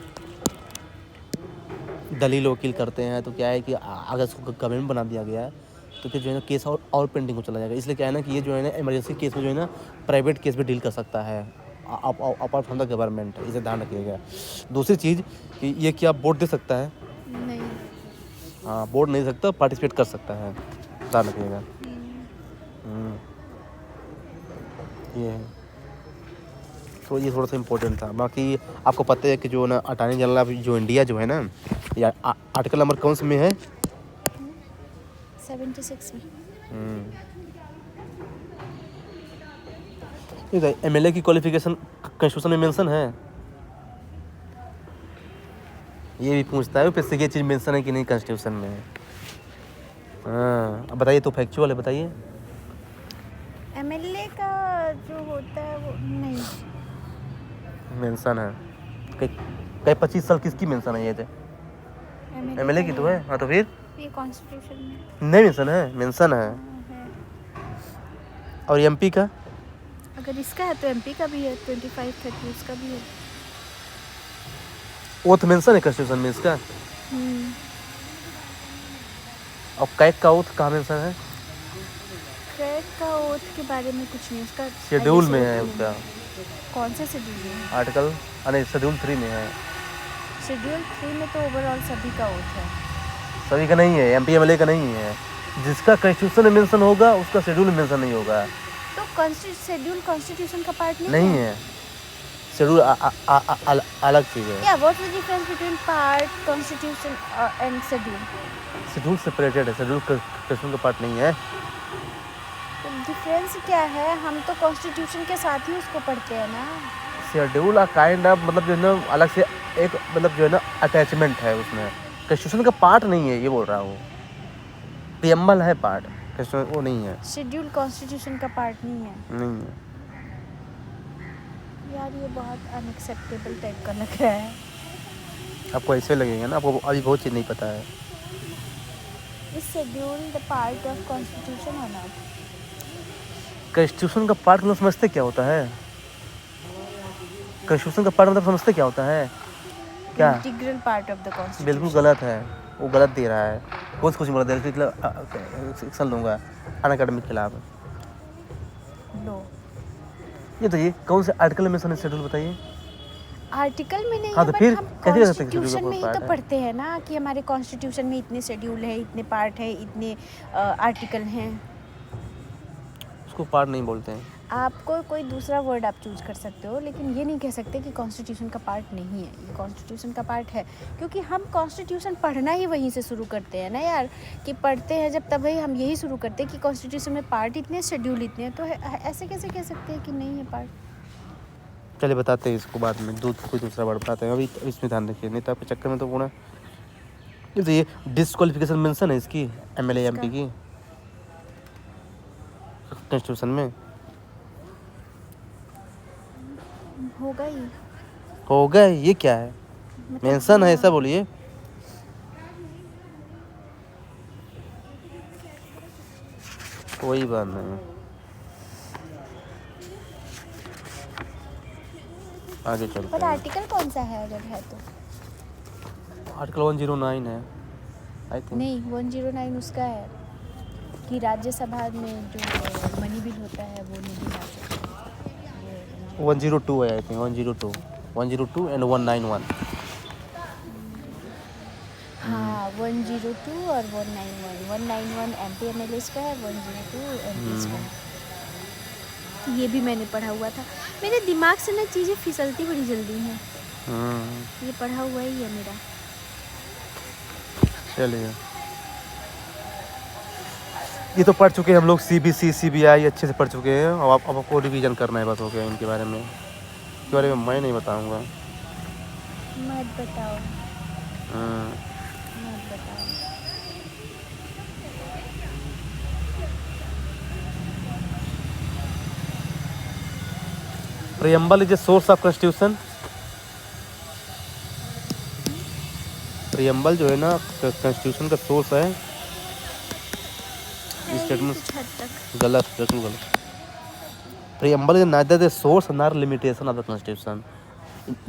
दलील वकील करते हैं, तो क्या है कि अगर इसको गवर्नमेंट बना दिया गया है तो फिर जो है ना केस और पेंडिंग हो चला जाएगा। इसलिए क्या है ना कि ये जो है ना इमरजेंसी केस में जो है ना प्राइवेट केस भी डील कर सकता है अपार्ट फ्रॉम द गवर्नमेंट, इसे ध्यान रखिएगा। दूसरी चीज़ कि ये क्या बोर्ड दे सकता है? नहीं। हाँ बोर्ड नहीं सकता, पार्टिसिपेट कर सकता है, ध्यान रखिएगा। ये है, तो ये थोड़ा सा इम्पोर्टेंट था। बाकी आपको पता है कि जो ना अटॉर्नी जनरल ऑफ जो इंडिया जो है ना, या आर्टिकल नंबर कौन से में है? 76 में। एमएलए की क्वालिफिकेशन कॉन्स्टिट्यूशन में मेंशन है? ये भी पूछता है फिर से, ये चीज़ मेंशन है कि नहीं कॉन्स्टिट्यूशन में? हाँ अब बताइए, तो फैक्चुअल है, बताइए। एमएलए का जो होता है वो नहीं। मेंशन है कई 25 साल किसकी मेंशन है? ये थे एमएलए की तो है। हाँ तो फिर ये कॉन्स्टिट्यूशन में नहीं मेंशन है? मेंशन है। है। और एमपी का? अगर इसका है तो एमपी का भी है, 25-30 उसका भी है। वो तो मेंशन है कॉन्स्टिट्यूशन में इसका। हम्म। और कैग का ओथ कहाँ मेंशन है? कैग का ओथ के बारे में कुछ नहीं, उसका शेड्यूल में है उसका, कौन सा शेड्यूल में? आर्टिकल नहीं शेड्यूल 3 में है। शेड्यूल 3 में तो ओवरऑल सभी का ओथ है। सभी का नहीं है, एमपी एमएलए का नहीं है। जिसका कॉन्स्टिट्यूशन में मेंशन होगा उसका शेड्यूल में मेंशन नहीं होगा। तो शेड्यूल कॉन्स्टिट्यूशन का पार्ट नहीं है, शेड्यूल अलग चीज़ है। या what is the difference between part, constitution and schedule? Schedule separated है, शेड्यूल कॉन्स्टिट्यूशन का पार्ट नहीं है। डिफरेंस क्या है? हम तो कॉन्स्टिट्यूशन के साथ ही उसको पढ़ते हैं ना। शेड्यूल काइंड ऑफ मतलब जो है ना अलग से एक मतलब जो है ना अटैचमेंट है उसमें, कॉन्स्टिट्यूशन का पार्ट नहीं है, ये बोल रहा हूँ। प्रीएम्बल है पार्ट, कॉन्स्टिट्यूशन वो नहीं है। शेड्यूल कॉन्स्टिट्यूशन का पार्ट नहीं है। नहीं है। यार ये बहुत अनएक्सेप्टेबल टाइप का लग रहा है। आपको ऐसे लगेगा ना, आपको अभी बहुत चीज़ नहीं पता है। Is schedule the part of constitution और नॉट? कॉन्स्टिट्यूशन का पार्ट मतलब समझते क्या होता है? कॉन्स्टिट्यूशन का पार्ट मतलब समझते क्या होता है? क्या? Integral part of the constitution. बिल्कुल गलत है, वो गलत दे रहा है। कुछ बोला दे रहा है, एक्शन दूंगा अनअकैडमी के खिलाफ। लो, ये तो ये कौन से आर्टिकल में मेंशन है शेड्यूल, बताइए। आर्टिकल में नहीं हाँ है, तो बट फिर हम कैसे कर सकते हैं कॉन्स्टिट्यूशन शेड्यूल में का ही तो पार्ट है? पढ़ते हैं ना कि हमारे कॉन्स्टिट्यूशन में इतने शेड्यूल है, इतने पार्ट है, इतने आर्टिकल हैं। उसको पार्ट नहीं बोलते हैं। आपको कोई दूसरा वर्ड आप चूज कर सकते हो, लेकिन ये नहीं कह सकते कि कॉन्स्टिट्यूशन का पार्ट नहीं है। ये कॉन्स्टिट्यूशन का पार्ट है, क्योंकि हम कॉन्स्टिट्यूशन पढ़ना ही वहीं से शुरू करते हैं ना यार, कि पढ़ते हैं जब तभी हम यही शुरू करते हैं कि कॉन्स्टिट्यूशन में पार्ट इतने, शेड्यूल इतने, तो ऐसे कैसे कह सकते हैं कि नहीं है पार्ट। चलिए बताते हैं इसको बाद में, कोई दूसरा वर्ड बताते हैं, अभी इसमें ध्यान रखिए, नहीं तो आपके चक्कर में तो पूरा ये डिस्क्वालिफिकेशन मेंशन है इसकी MLA MP की कॉन्स्टिट्यूशन में। होगा ही, होगा, ये क्या है, मतलब मेंशन है हाँ। ऐसा बोलिए। कोई बात नहीं, आगे चलते पर हैं। आर्टिकल कौन सा है अगर है तो? आर्टिकल 109 है आई थिंक। नहीं, 109 उसका है कि राज्यसभा में जो मनी बिल होता है वो नहीं ला सकते। 102 है आई थिंक, 102 एंड 191। हाँ, 102 और 191। 191 MP MLAs का है, 102 MPs का है। ये भी मैंने पढ़ा हुआ था। मेरे दिमाग से ना चीज़ें फिसलती बड़ी जल्दी हैं। ये पढ़ा हुआ ही है मेरा। चलिए, ये तो पढ़ चुके हैं हम लोग, CBC CBI अच्छे से पढ़ चुके हैं। अब आपको रिवीजन करना है, बस हो गया इनके बारे में। इसके बारे में मैं नहीं बताऊंगा। मत बताओ, मत बताओ। Preamble is a source of constitution. Preamble जो है ना कॉन्स्टिट्यूशन का सोर्स है। स्टेटमेंट कुछ हद तक गलत, बिल्कुल गलत। Preamble is neither the source nor limitation of the Constitution.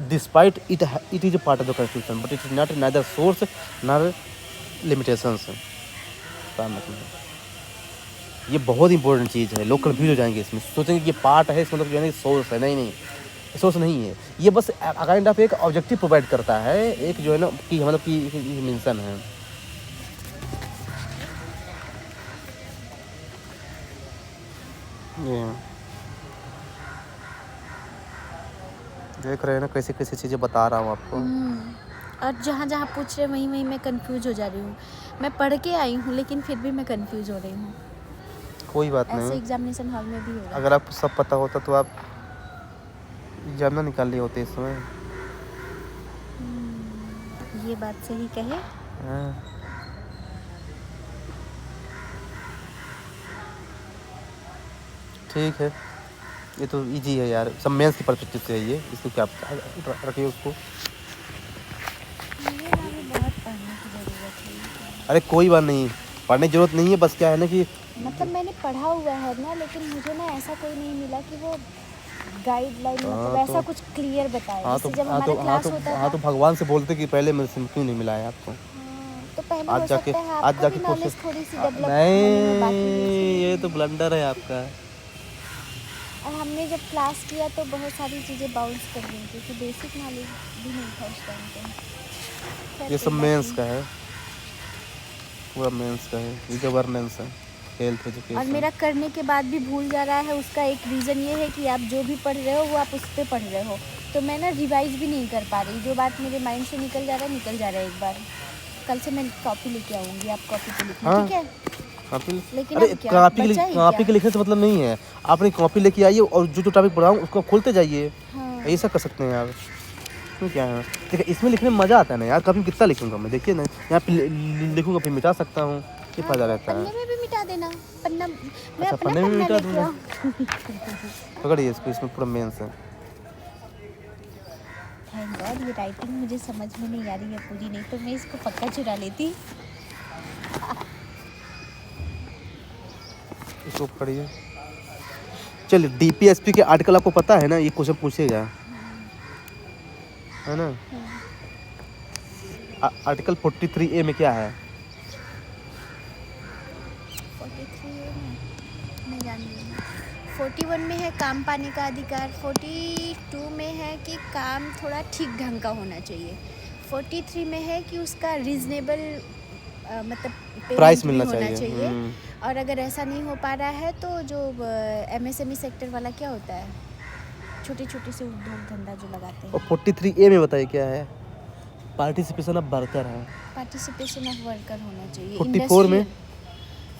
Despite it is a part of the Constitution, but it is not neither source nor limitations. ये बहुत इंपॉर्टेंट चीज़ है, लोग कंफ्यूज हो जाएंगे इसमें, सोचेंगे कि ये पार्ट है, इसमें मतलब यानी सोर्स है। नहीं, सोर्स नहीं है, ये बस काइंड ऑफ एक ऑब्जेक्टिव प्रोवाइड करता है, एक जो है ना कि मतलब कि मेंशन है। ये देख रहे हैं ना कैसे कैसे चीज़ें बता रहा हूँ आपको। और जहाँ जहाँ पूछ रहे वहीं वहीं मैं कंफ्यूज हो जा रही हूँ। मैं पढ़ के आई हूँ लेकिन फिर भी मैं कंफ्यूज हो रही हूँ। कोई बात ऐसे नहीं, एग्जामिनेशन हॉल में भी होगा। अगर आपको सब पता होता तो आप एग्जाम ना निकाल लिए होते इस समय। ये बात सही कहे। हाँ। ठीक है, ये तो इजी है यार, सब मेंस की परस्पेक्टिव से है ये, इसको क्या रखिए उसको। मुझे ना अभी बहुत पढ़ने की ज़रूरत है। अरे कोई बात नहीं, पढ़ने की जरूरत नहीं है, बस क्या है ना कि मतलब मैंने पढ़ा हुआ है ना, लेकिन मुझे ना ऐसा कोई नहीं मिला कि वो गाइडलाइन मतलब ऐसा कुछ क्लियर बताए। जैसे जब हमारा क्लास होता था तो भगवान से बोलते कि पहले मेरे से क्यों नहीं मिला है आपको। तो पहले आज हो जाके सकता है आज आपको जाके भी नॉलेज कोशिश थोड़ी सी डेवलप होने में बाकी नहीं, ये तो ब्लंडर है आपका। और हमने जब क्लास किया तो बहुत सारी चीज़ें बाउंस कर गई क्योंकि बेसिक नॉलेज भी नहीं था उस टाइम पे। ये सब मेंस का है, पूरा मेंस का है, ये गवर्नेंस है, हेल्थ एजुकेशन। और मेरा करने के बाद भी भूल जा रहा है, उसका एक रीज़न ये है कि आप जो भी पढ़ रहे हो वो आप उस पर पढ़ रहे हो, तो मैं ना रिवाइज भी नहीं कर पा रही। जो बात मेरे माइंड से निकल जा रहा है एक बार। कल से मैं कॉपी लेके आऊँगी, आप कॉपी पे लिखना। हाँ। ठीक है, कॉपी, लेकिन अरे अब क्या कॉपी के लिखने से मतलब नहीं है, आपने कॉपी लेके आइए और जो टॉपिक पढ़ाऊँ उसको खोलते जाइए। हाँ। ऐसा कर सकते हैं आप, इसमें क्या है। देखिए इसमें लिखने में मज़ा आता है ना यार, कभी कितना लिखूंगा मैं, देखिए ना यहाँ पे लिखूंगा फिर मिटा सकता हूँ, ये फ़ायदा रहता है। पन्ने में भी मिटा देना, पन्ना मैं अच्छा, अपना पन्ने में पन्ना मिटा लेके दूँगा। आऊँ। पकड़िए इसको, इसमें पूरा मेंस है। थैंक गॉड ये राइटिंग मुझे समझ में नहीं आ रही है पूरी, नहीं तो मैं इसको पक्का चुरा लेती। इसको पकड़िए। चलिए, DPSP के आर्टिकल आपको पता है ना, ये क्वेश्चन पूछेगा, है ना। आर्टिकल 43A में क्या है? 43 मैं जान रही हूँ। 41 में है काम पाने का अधिकार, 42 में है कि काम थोड़ा ठीक ढंग का होना चाहिए, 43 में है कि उसका रीजनेबल मतलब प्राइस payment भी मिलना होना चाहिए। और अगर ऐसा नहीं हो पा रहा है तो जो MSME सेक्टर वाला क्या होता है, छोटे छोटे से उद्योग धंधा जो लगाते और हैं, 43A में बताइए क्या है? पार्टिसिपेशन ऑफ वर्कर है। पार्टिसिपेशन ऑफ वर्कर होना चाहिए। 44 में?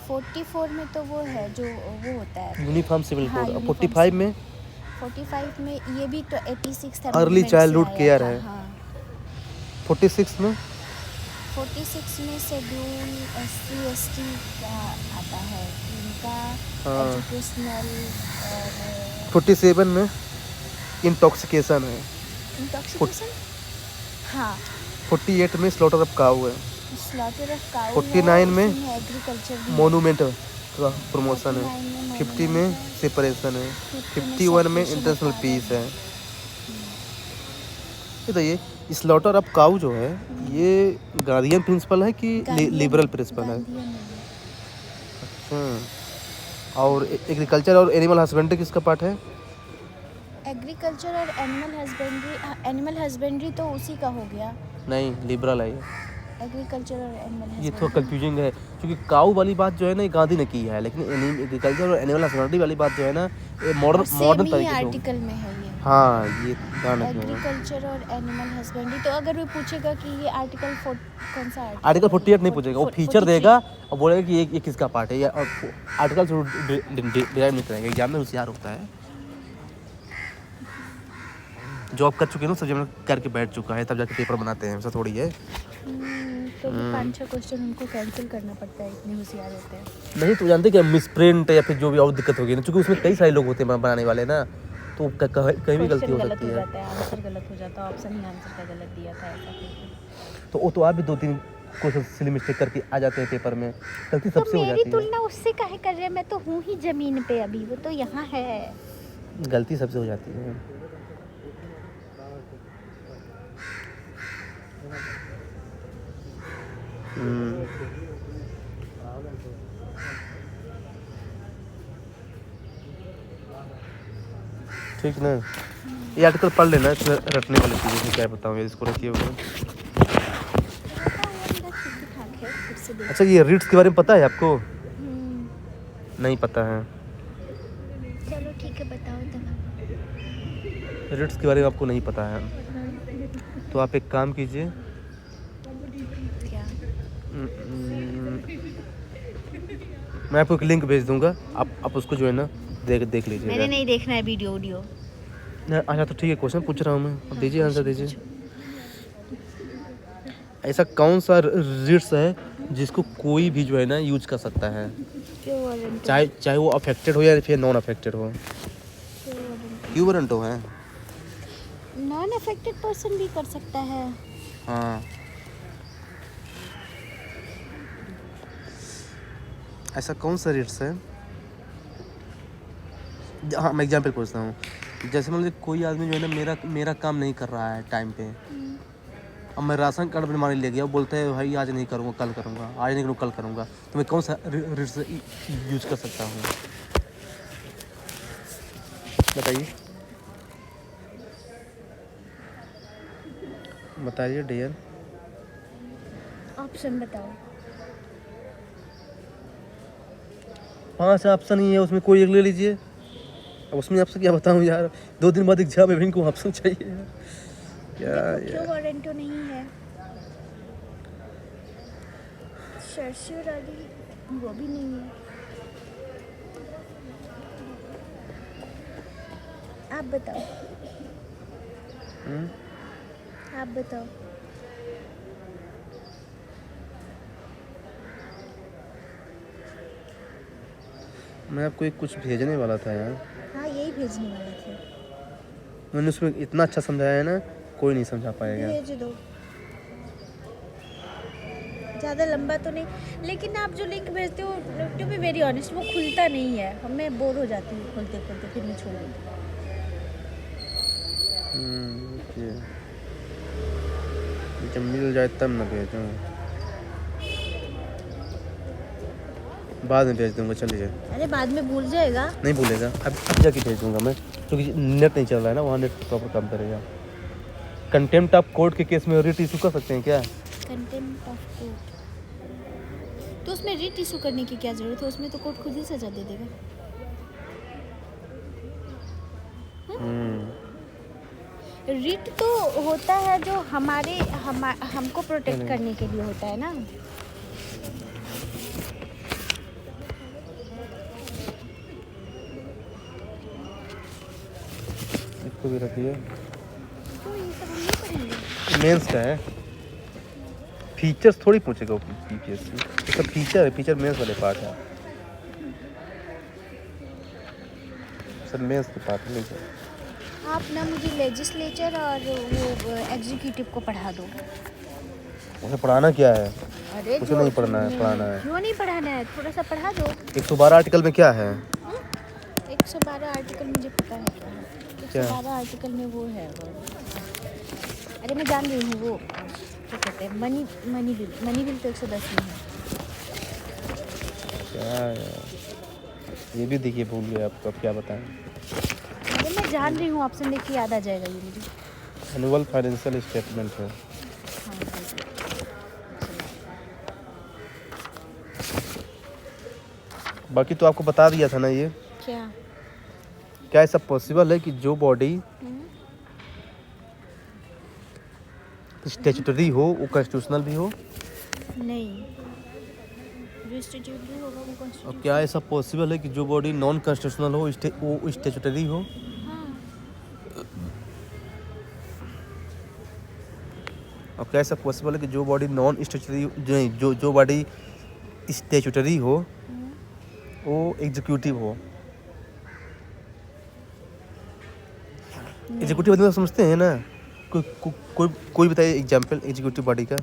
44 में तो वो है जो वो होता है यूनिफॉर्म सिविल हाँ, कोड। और uniform 45 में 45 में ये भी तो 86 था, अर्ली movement से चाइल्डहुड आया केयर था, है। हाँ। 46 में 46 में शेड्यूल SC ST का आता है, इनका हाँ। एजुकेशनल और 47 में इंटॉक्सिकेशन है। इंटॉक्सिकेशन, हाँ। 48 में स्लॉटर ऑफ काऊ है। स्लॉटर ऑफ काऊ 49 में एग्रीकल्चर भी है। मोनूमेंट का प्रमोशन 49 है। में 50 में monument सेपरेशन है। 50 में 51 में separation international of peace power है। बताइए स्लॉटर ऑफ काऊ जो है ये गार्डियन प्रिंसिपल है कि गांधीयन- लिबरल प्रिंसिपल है? गांधीयन है। और एग्रीकल्चर और एनिमल हस्बेंड्री किसका पार्ट है? एग्रीकल्चर और एनिमल हस्बेंड्री तो उसी का हो गया। नहीं, लिबरल है ये। एग्रीकल्चर और एनिमल ये थोड़ा कंफ्यूजिंग है क्योंकि काऊ वाली बात जो है ना ये गांधी ने की है, लेकिन एग्रीकल्चर और एनिमल हस्बेंड्री वाली बात जो है ना ये मॉडर्न तरीके से होगी। आर्टिकल में है ये। हाँ, ये ध्यान रखना है। एग्रीकल्चर और एनिमल हस्बेंड्री, तो अगर वो पूछेगा कि ये आर्टिकल कौन सा आर्टिकल 48 नहीं पूछेगा, वो फीचर 43 देगा और बोलेगा कि ये किसका पार्ट है, या आर्टिकल से डिराइव नहीं करेंगे। एग्जाम में होशियार होता है, जॉब कर चुके हैं ना, सब जब करके बैठ चुका है तब जाके पेपर बनाते हैं, ऐसा थोड़ी है। तो 5-6 क्वेश्चन उनको कैंसिल करना पड़ता है, इतने होशियार होते हैं। नहीं तो जानते क्या मिसप्रिंट या फिर जो भी और दिक्कत होगी ना, क्योंकि उसमें कई सारे लोग होते हैं बनाने वाले ना, तो कहीं भी गलती हो गलत सकती हो है। जाता है, आंसर गलत हो जाता है, ऑप्शन ही आंसर का गलत दिया था ऐसा कुछ। तो वो तो आप भी 2-3 क्वेश्चन सिली मिस्टेक करके आ जाते हैं पेपर में, गलती तो सबसे हो मेरी जाती है। तुलना उससे काहे कर रहे हैं, मैं तो हूँ ही जमीन पे अभी, वो तो यहाँ है। गलती सबसे हो जाती है। ठीक ना, ये आर्टिकल पढ़ लेना, इसमें रटने वाली चीज़ें हैं, क्या बताऊँ इसको रखिए हुए। अच्छा, ये रीड्स के बारे में पता है आपको? नहीं पता है? चलो ठीक है, बताओ तब। रीड्स के बारे में आपको नहीं पता है, तो आप एक काम कीजिए, क्या? मैं आपको एक लिंक भेज दूंगा, आप उसको जो है ना देख लीजिएगा। मैंने नहीं देखना है वीडियो। अच्छा तो ठीक है, क्वेश्चन पूछ रहा हूँ मैं, अब दीजिए आंसर दीजिए। ऐसा कौन सा रीड्स है जिसको कोई भी जो है ना यूज कर सकता है, चाहे वो अफेक्टेड हो या फिर नॉन अफेक्टेड हो? क्यों वारंटो है? नॉन अफेक्टेड पर्सन भी कर सकता है। हाँ, ऐसा कौन सा रीड्स है? हाँ, मैं एग्जाम्पल पूछता हूँ, जैसे मान लीजिए कोई आदमी जो है ना मेरा काम नहीं कर रहा है टाइम पे, अब मैं राशन कार्ड बनवाने ले गया, वो बोलते हैं भाई आज नहीं करूँगा, कल करूँगा, आज नहीं करूँगा, कल करूँगा, तो मैं कौन सा रीड्स यूज कर सकता हूँ? बताइए बताइए डियर। ऑप्शन बताओ। 5 ऑप्शन ही है, उसमें कोई एक ले लीजिए। अब उसमें आपसे क्या बताऊँ यार, 2 दिन बाद एग्जाम है, इनको ऑप्शन चाहिए यार। क्या क्यों वारंटो नहीं है? सर्शियोरली वो भी नहीं है। आप बताओ। आप बताओ। मैं आपको एक कुछ भेजने वाला था यार, हाँ, यही भेजने वाले थे। मैंने उसमें इतना अच्छा समझाया है ना, कोई नहीं समझा पाएगा। भेज दो, ज़्यादा लंबा तो नहीं, लेकिन आप जो लिंक भेजते हो, टू बी वेरी ऑनेस्ट, वो खुलता नहीं है, मैं बोर हो जाती हूँ खोलते खोलते, फिर मैं छोड़ देती हूँ। जब मिल जाए तब ना भेजूँ, बाद में भेज दूँगा, चलिए। अरे बाद में भूल जाएगा। नहीं भूलेगा, अब जाके भेज दूँगा मैं, क्योंकि नेट नहीं चल रहा है ना, वहाँ नेट प्रॉपर काम करेगा। कंटेम्प्ट ऑफ कोर्ट के केस में रिट इशू कर सकते हैं क्या? कंटेम्प्ट ऑफ कोर्ट तो उसमें रिट इशू करने की क्या ज़रूरत है? उसमें तो कोर्ट खुद ही सज़ा दे देगा। रिट तो होता है जो हमको प्रोटेक्ट करने के लिए होता है ना। इसको भी रखिए। तो ये सब हम नहीं पढ़ेंगे। मेंस का है, फीचर्स थोड़ी पूछेगा यूपीएससी, ये सब फीचर है, फीचर मेंस वाले पार्ट है, सब मेंस के पार्ट नहीं है। आप ना मुझे लेजिस्लेचर और वो एग्जीक्यूटिव को पढ़ा दो। उसे पढ़ाना क्या है? अरे उसे नहीं पढ़ना है, पढ़ाना है। क्यों नहीं पढ़ाना है? थोड़ा सा पढ़ा दो। 112 आर्टिकल में क्या है? 112 आर्टिकल मुझे पता है क्या है। 112 आर्टिकल में वो है वो, अरे मैं जान रही हूँ वो क्या कहते हैं, मनी बिल तो 110 में है। क्या यार, ये भी देखिए भूल गए आपको, अब क्या बताएं। अरे मैं जान रही हूँ, ऑप्शन देख के याद आ जाएगा ये मुझे। एनुअल फाइनेंशियल स्टेटमेंट है। हाँ, बाकी तो आपको बता दिया था ना ये। क्या ऐसा पॉसिबल है कि जो बॉडी स्टैट्यूटरी हो वो कॉन्स्टिट्यूशनल भी हो? नहीं, जो स्टैट्यूटरी होगा वो और कॉन्स्टिट्यूशन। क्या ऐसा पॉसिबल है कि जो बॉडी नॉन कॉन्स्टिट्यूशनल हो वो स्टैट्यूटरी हो? हाँ, और क्या ऐसा पॉसिबल है कि जो बॉडी नॉन स्टैट्यूटरी जो बॉडी स्टैट्यूटरी हो वो एग्जीक्यूटिव हो? एग्जीक्यूटिव बॉडी समझते हैं ना? कोई बताइए एग्जाम्पल एग्जीक्यूटिव बॉडी का।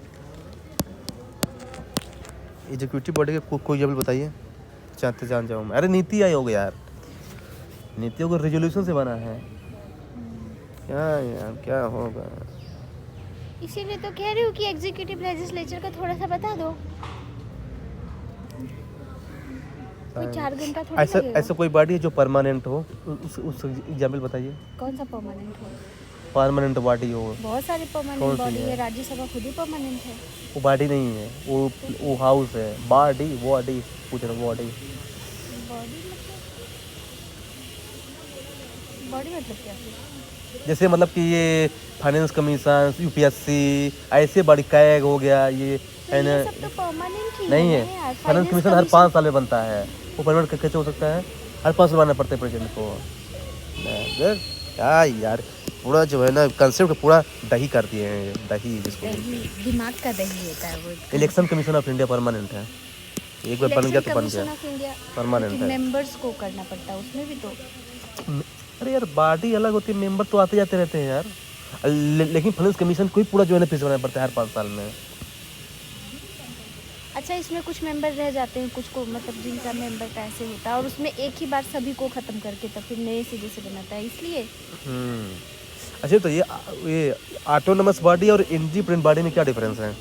एग्जीक्यूटिव बॉडी का कोई एग्जाम्पल बताइए, चाहते जान जाऊँ मैं। अरे नीति आयोग यार, नीति आयोग रेजोल्यूशन से बना है। क्या यार क्या होगा? इसीलिए तो कह रही हूँ कि एग्जीक्यूटिव लेजिस्लेचर का थोड़ा सा बता दो। कोई 4 घंटा थोड़ी ऐसा लगेगा। ऐसा कोई बॉडी है जो परमानेंट हो? उस एग्जाम्पल बताइए। कौन सा परमानेंट हो? परमानेंट बॉडी हो? बहुत सारी कौन परमानेंट सी बॉडी है? है, राज्यसभा खुद ही परमानेंट है। वो बॉडी नहीं है, वो हाउस है। बॉडी पूछ रहा, बॉडी बॉडी मतलब क्या है? जैसे मतलब कि ये फाइनेंस कमीशन, यूपीएससी, ऐसे बड़ी कैग हो गया ये तो है ना? ये सब तो परमानेंट ही नहीं है है, यार। फाइनेंस कमीशन हर 5 साल में बनता है। वो परमानेंट कैसे हो सकता है? हर 5 साल बनाना पड़ता है प्रेसिडेंट को। क्या यार, पूरा जो है ना कंसेप्ट पूरा दही कर दिए हैं, दही जिसको दिमाग का दही होता है वो। Election commission of India permanent है, एक बार बन गया तो बन गया, परमानेंट है। मेंबर्स को करना पड़ता है उसमें भी तो। अरे यार बॉडी अलग होती है, मेंबर तो आते जाते रहते हैं यार। लेकिन फाइनेंस कमीशन को ही पूरा जो है ना फिर से बनाना पड़ता है हर 5 साल में। अच्छा, इसमें कुछ मेंबर रह जाते हैं, कुछ को मतलब जिनका मेंबर का ऐसे होता है और उसमें एक ही बार सभी को ख़त्म करके तब फिर नए सिरे से बनाता है, इसलिए। अच्छा तो ये ऑटोनमस बॉडी और इंडिपेंडेंट बॉडी में क्या डिफरेंस है?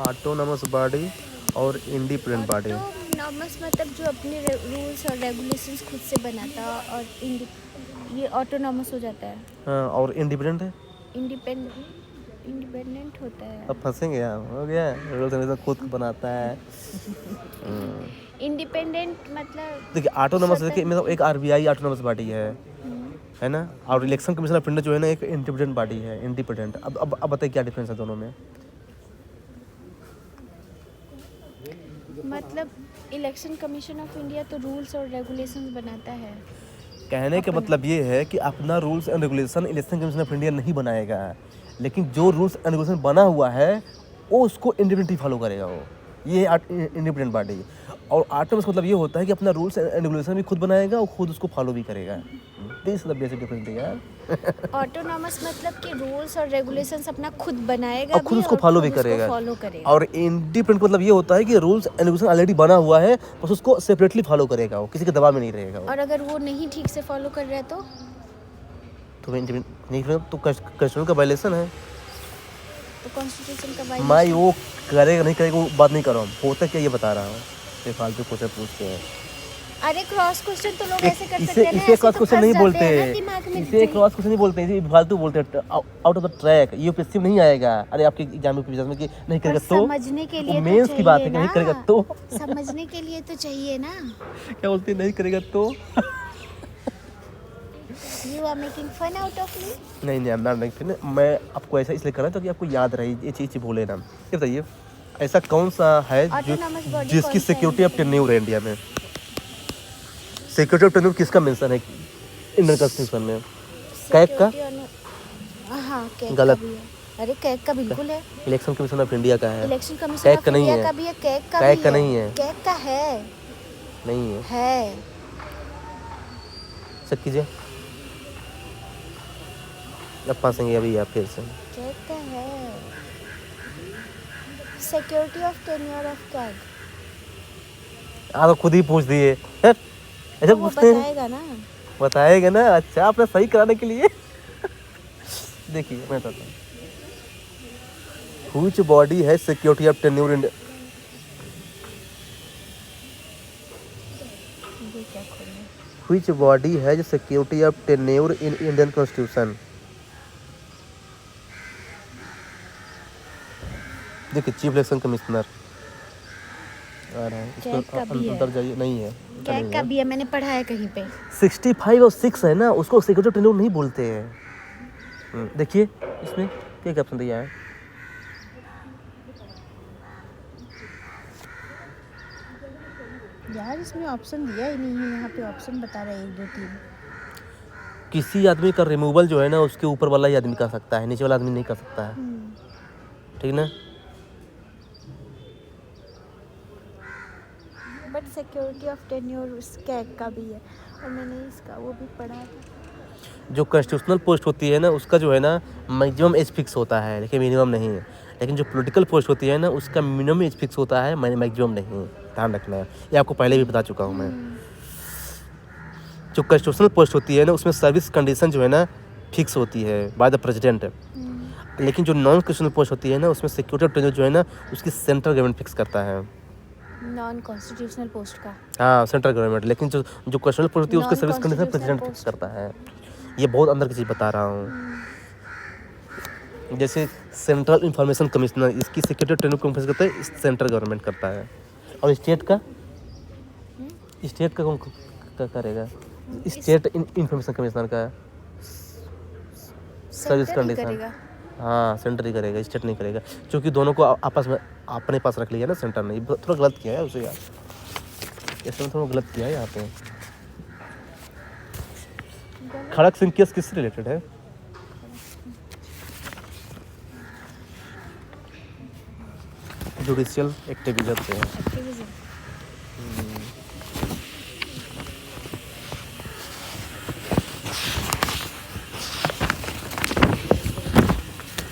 ऑटोनमस बॉडी और इंडिपेंडेंट बॉडी। ऑटोनॉमस मतलब जो अपने रूल्स और रेगुलेशंस खुद से बनाता है, और ये ऑटोनॉमस हो जाता है। हाँ, और इंडिपेंडेंट है? इंडिपेंडेंट होता है। अब फंसेंगे यार, हो गया रूल्स रेगुलेशन खुद बनाता है। इंडिपेंडेंट मतलब देखिए ऑटोनमस, देखिए मतलब एक आरबीआई ऑटोनमस बॉडी है ना, और इलेक्शन कमीशन ऑफ इंडिया जो है ना एक इंडिपेंडेंट बॉडी है, इंडिपेंडेंट। अब बताइए क्या डिफरेंस है दोनों में? मतलब इलेक्शन कमीशन ऑफ इंडिया तो रूल्स और रेगुलेशंस बनाता है। कहने का मतलब ये है कि अपना rules and regulation election commission of India नहीं बनाएगा, लेकिन जो रूल्स एंड रेगुलेशन बना हुआ है वो उसको इंडिपेंडेंटली फॉलो करेगा वो, ये है इंडिपेंडेंट बॉडी। और ऑटोनमस मतलब ये होता है कि अपना रूल्स एंड रेगुलेशन भी खुद बनाएगा और खुद उसको फॉलो भी करेगा। This is the basic difference यार। ऑटोनॉमस मतलब कि रूल्स और रेगुलेशंस अपना खुद बनाएगा और खुद उसको फॉलो भी करेगा। और इंडिपेंडेंट मतलब ये होता है कि रूल्स एंड रेगुलेशन ऑलरेडी बना हुआ है, बस उसको सेपरेटली फॉलो करेगा, वो किसी के दबाव में नहीं रहेगा वो। और अगर वो नहीं ठीक से फॉलो कर रहा है तो नहीं तो कॉन्स्टिट्यूशन का वायलेशन है। तो कॉन्स्टिट्यूशन का मैं वो करेगा नहीं करेगा वो बात नहीं कर रहा हूँ, होता क्या ये बता रहा हूँ। ये फालतू क्वेश्चन पूछते हैं। अरे क्रॉस क्वेश्चन तो लोग इस- ऐसे कर इसे सकते हैं ना, इसे ऐसे क्रॉस तो क्वेश्चन फंस नहीं जाते बोलते हैं ना दिमाग में। इसे क्रॉस क्वेश्चन नहीं बोलते, इसे फालतू बोलते हैं, out of the track. UPSC में नहीं आएगा। अरे आपके एग्जाम में में कि नहीं पर करेगा तो समझने के लिए तो मेंस की बात है कि चाहिए नहीं करेगा ना। तो समझने के लिए तो चाहिए ना। क्या बोलते हैं, नहीं करेगा तो you are making fun out of me. नहीं नहीं I'm not making fun। मैं आपको ऐसा इसलिए कर रहा हूँ ताकि आपको याद रहे, ये चीज़ भूले ना। ये बताइए ऐसा कौन सा है जो Autonomous body जिसकी कौन सा सिक्योरिटी है? ऑफ टेन्योर है इंडिया में? सिक्योरिटी ऑफ टेन्योर किसका मेंशन है इंडियन कॉन्स्टिट्यूशन में? कैग का? हाँ कैग गलत। का भी है। अरे कैग का बिल्कुल है। इलेक्शन कमीशन ऑफ इंडिया का है। इलेक्शन कमीशन कैग ऑफ का नहीं इंडिया है। का भी है, कैग का कैग भी का है। नहीं है। कैग का है। नहीं है। है। चेक कीजिए, अब फंसेंगे अभी आप फिर से। कैग का है। Security of tenure of CAG. आप तो खुद ही पूछ दिए। हट, ऐसा वो पूछते हैं? बताएगा ना। बताएगा ना। अच्छा आपने सही कराने के लिए देखिए मैं बताता हूँ। व्हिच बॉडी है सिक्योरिटी ऑफ टेन्योर इन ये क्या खोलना? व्हिच बॉडी है जो security of tenure in Indian constitution? देखिए चीफ इलेक्शन कमिश्नर आ रहा है, कैग का इसमें भी है। अंदर जाइए। नहीं है, इसका कैग नहीं का है। भी है, मैंने पढ़ा है कहीं पे। 65 और 6 है ना, उसको सिक्योरिटी ऑफ टेन्योर नहीं बोलते हैं। देखिए इसमें क्या ऑप्शन दिया है? यार इसमें ऑप्शन दिया ही नहीं है, यहाँ पे ऑप्शन बता रहा है 1 2 3। किसी आदमी का रिमूवल जो है ना उसके ऊपर वाला ही आदमी कर सकता है, नीचे वाला आदमी नहीं कर सकता है। ठीक ना? But security of tenure CAG का भी है और मैंने इसका वो भी पढ़ा था। जो कॉन्स्टिट्यूशनल पोस्ट होती है ना उसका जो है ना मैक्सिमम एज फिक्स होता है, लेकिन मिनिमम नहीं है। लेकिन जो पॉलिटिकल पोस्ट होती है ना उसका मिनिमम एज फिक्स होता है, मैक्सिमम नहीं। ध्यान रखना है, ये आपको पहले भी बता चुका हूँ मैं। जो कॉन्स्टिट्यूशनल पोस्ट होती है ना उसमें सर्विस कंडीशन जो है ना फिक्स होती है बाय द प्रेसिडेंट। लेकिन जो नॉन कॉन्स्टिट्यूशनल पोस्ट होती है ना उसमें सिक्योरिटी ऑफ टेन्योर जो है ना उसकी सेंट्रल गवर्नमेंट फिक्स करता है। नॉन कॉन्स्टिट्यूशनल पोस्ट का। हाँ सेंट्रल गवर्नमेंट। लेकिन जो जो कॉन्स्टिट्यूशनल पोस्ट होती है उसकी service condition Non-constitutional president fix post। करता है। ये बहुत अंदर की चीज़ बता रहा हूँ। जैसे सेंट्रल इंफॉर्मेशन कमिश्नर, इसकी सिक्योरिटी टेन्योर कॉन्फ्रेंस करता है, सेंट्रल गवर्नमेंट करता है। और स्टेट का कौन करेगा? स्टेट इंफॉर्मेशन कमिश्नर का सर्विस सेंटर ही कंडीशन। करेगा। हाँ सेंटर ही करेगा, स्टेट नहीं करेगा, क्योंकि दोनों को आपस में अपने पास रख लिया ना सेंटर ने। थोड़ा गलत किया है उसे यार, इसमें थोड़ा गलत किया है यहाँ पे। खड़क सिंह केस किससे रिलेटेड है? जुडिशियल एक्टिविज्म से है। एक्टिविज्म।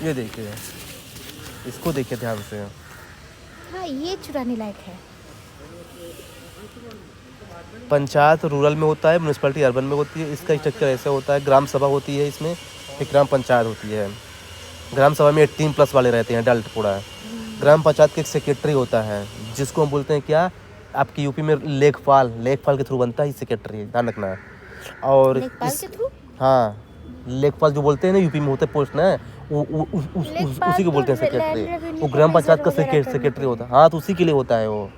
ये देखिए, इसको देखिए ध्यान से। हाँ ये चुराने लायक है। पंचायत रूरल में होता है, म्यूनसिपैलिटी अर्बन में होती है। इसका स्ट्रक्चर ऐसा होता है, ग्राम सभा होती है इसमें, फिर ग्राम पंचायत होती है। ग्राम सभा में 18+ वाले रहते हैं, अडल्ट पूरा। ग्राम पंचायत का एक सेक्रेटरी होता है जिसको हम बोलते हैं क्या, आपकी यूपी में लेखपाल के थ्रू बनता है सेक्रेटरी, ध्यान रखना है। और लेखपाल के थ्रू? हाँ लेखपाल जो बोलते हैं ना यूपी में होते हैं पोस्ट ना, उसी को बोलते हैं सेक्रेटरी। वो ग्राम पंचायत का सेक्रेटरी होता है। हाँ तो उसी के लिए होता है वो।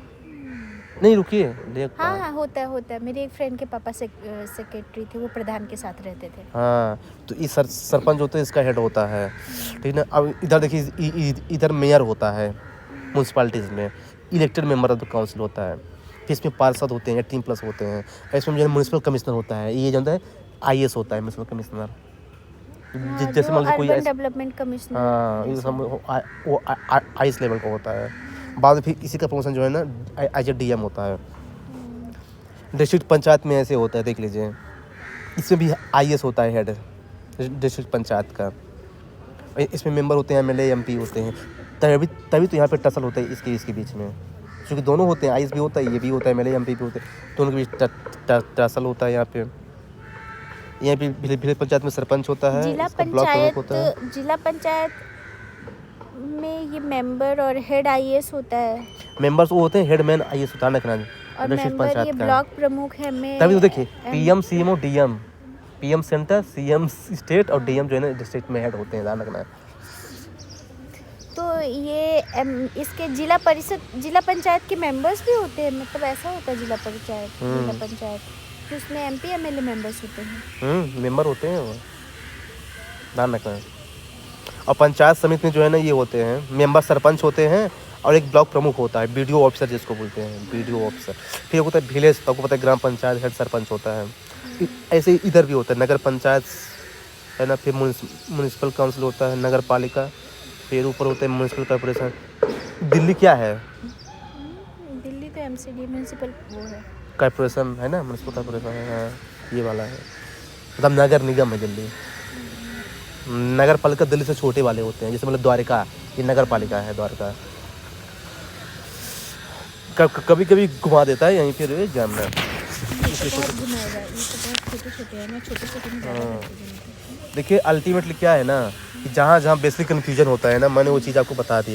नहीं रुकिए, हाँ हाँ होता है। मेरे एक फ्रेंड के पापा सेक्रेटरी थे, वो प्रधान के साथ रहते थे। हाँ तो ये सरपंच होता है, इसका हेड होता है। ठीक ना? अब इधर देखिए, इधर मेयर होता है म्यूनसिपालिटीज़ में, elected member of the council होता है। फिर इसमें पार्षद होते हैं, 18+ होते हैं। इसमें जो म्यूनसिपल कमिश्नर होता है, ये जो है IAS होता है म्यूनसिपल कमिश्नर। जैसे मान लीजिए कोई अर्बन डेवलपमेंट कमिश्नर। हाँ ये सब वो IAS लेवल का होता है। बाद में फिर इसी का प्रमोशन जो है ना IJDM होता है। डिस्ट्रिक्ट पंचायत में ऐसे होता है, देख लीजिए। इसमें भी IAS होता है हेड डिस्ट्रिक्ट पंचायत का। इसमें मेंबर होते हैं, MLA MP होते हैं। तभी तो यहाँ पे टसल होता है इसके बीच में, क्योंकि दोनों होते हैं, IAS भी होता है, ये भी होता है, MLA MP भी होते हैं, दोनों के बीच टसल होता है यहाँ पे। यहाँ पे विलेज पंचायत में सरपंच होता है, इसका ब्लॉक प्रमुख होता है। जिला पंचायत में ये मेंबर और हेड IAS होता है। मेंबर्स वो होते हैं, हेडमैन IAS होता है। और अध्यक्ष मेंबर ये पंचायत का। ब्लॉक प्रमुख है मैं तभी तो देखिए PM CMO DM, PM centre, CM state और DM जो है ना डिस्ट्रिक्ट में हेड होते हैं, ध्यान रखना है। तो ये इसके जिला पंचायत के मेंबर्स भी होते हैं, मतलब ऐसा होता है जिला पंचायत तो उसमें MP MLA मेंबर्स होते हैं। मेंबर होते हैं वो, ध्यान रखना है। और पंचायत समिति में जो है ना ये होते हैं मेंबर, सरपंच होते हैं और एक ब्लॉक प्रमुख होता है, BDO ऑफिसर जिसको बोलते हैं, BDO ऑफिसर। फिर होता है विलेज, तो आपको पता है ग्राम पंचायत हेड सरपंच होता है। ऐसे ही इधर भी होता है नगर पंचायत है ना, फिर म्यूनिसिपल काउंसिल होता है, नगर पालिका, फिर ऊपर होते हैं म्यूनिसिपल कॉर्पोरेशन। दिल्ली क्या है? दिल्ली तो MCD म्यूनिसिपल वो है, कॉर्पोरेशन है ना, म्यूनिसिपल कॉर्पोरेशन है, ये वाला है, मतलब नगर निगम है दिल्ली। नगर पालिका दिल्ली से छोटे वाले होते हैं, जैसे मतलब द्वारका, ये नगर पालिका है द्वारका। कभी कभी घुमा देता है यहीं पे जानना। ये तो बहुत घुमाएगा, ये तो बहुत छोटे हैं ना, छोटे में ज़्यादा करते हैं। देखिए अल्टीमेटली क्या है ना कि जहाँ जहाँ बेसिक कन्फ्यूजन होता है ना, मैंने वो चीज़ आपको बता दी।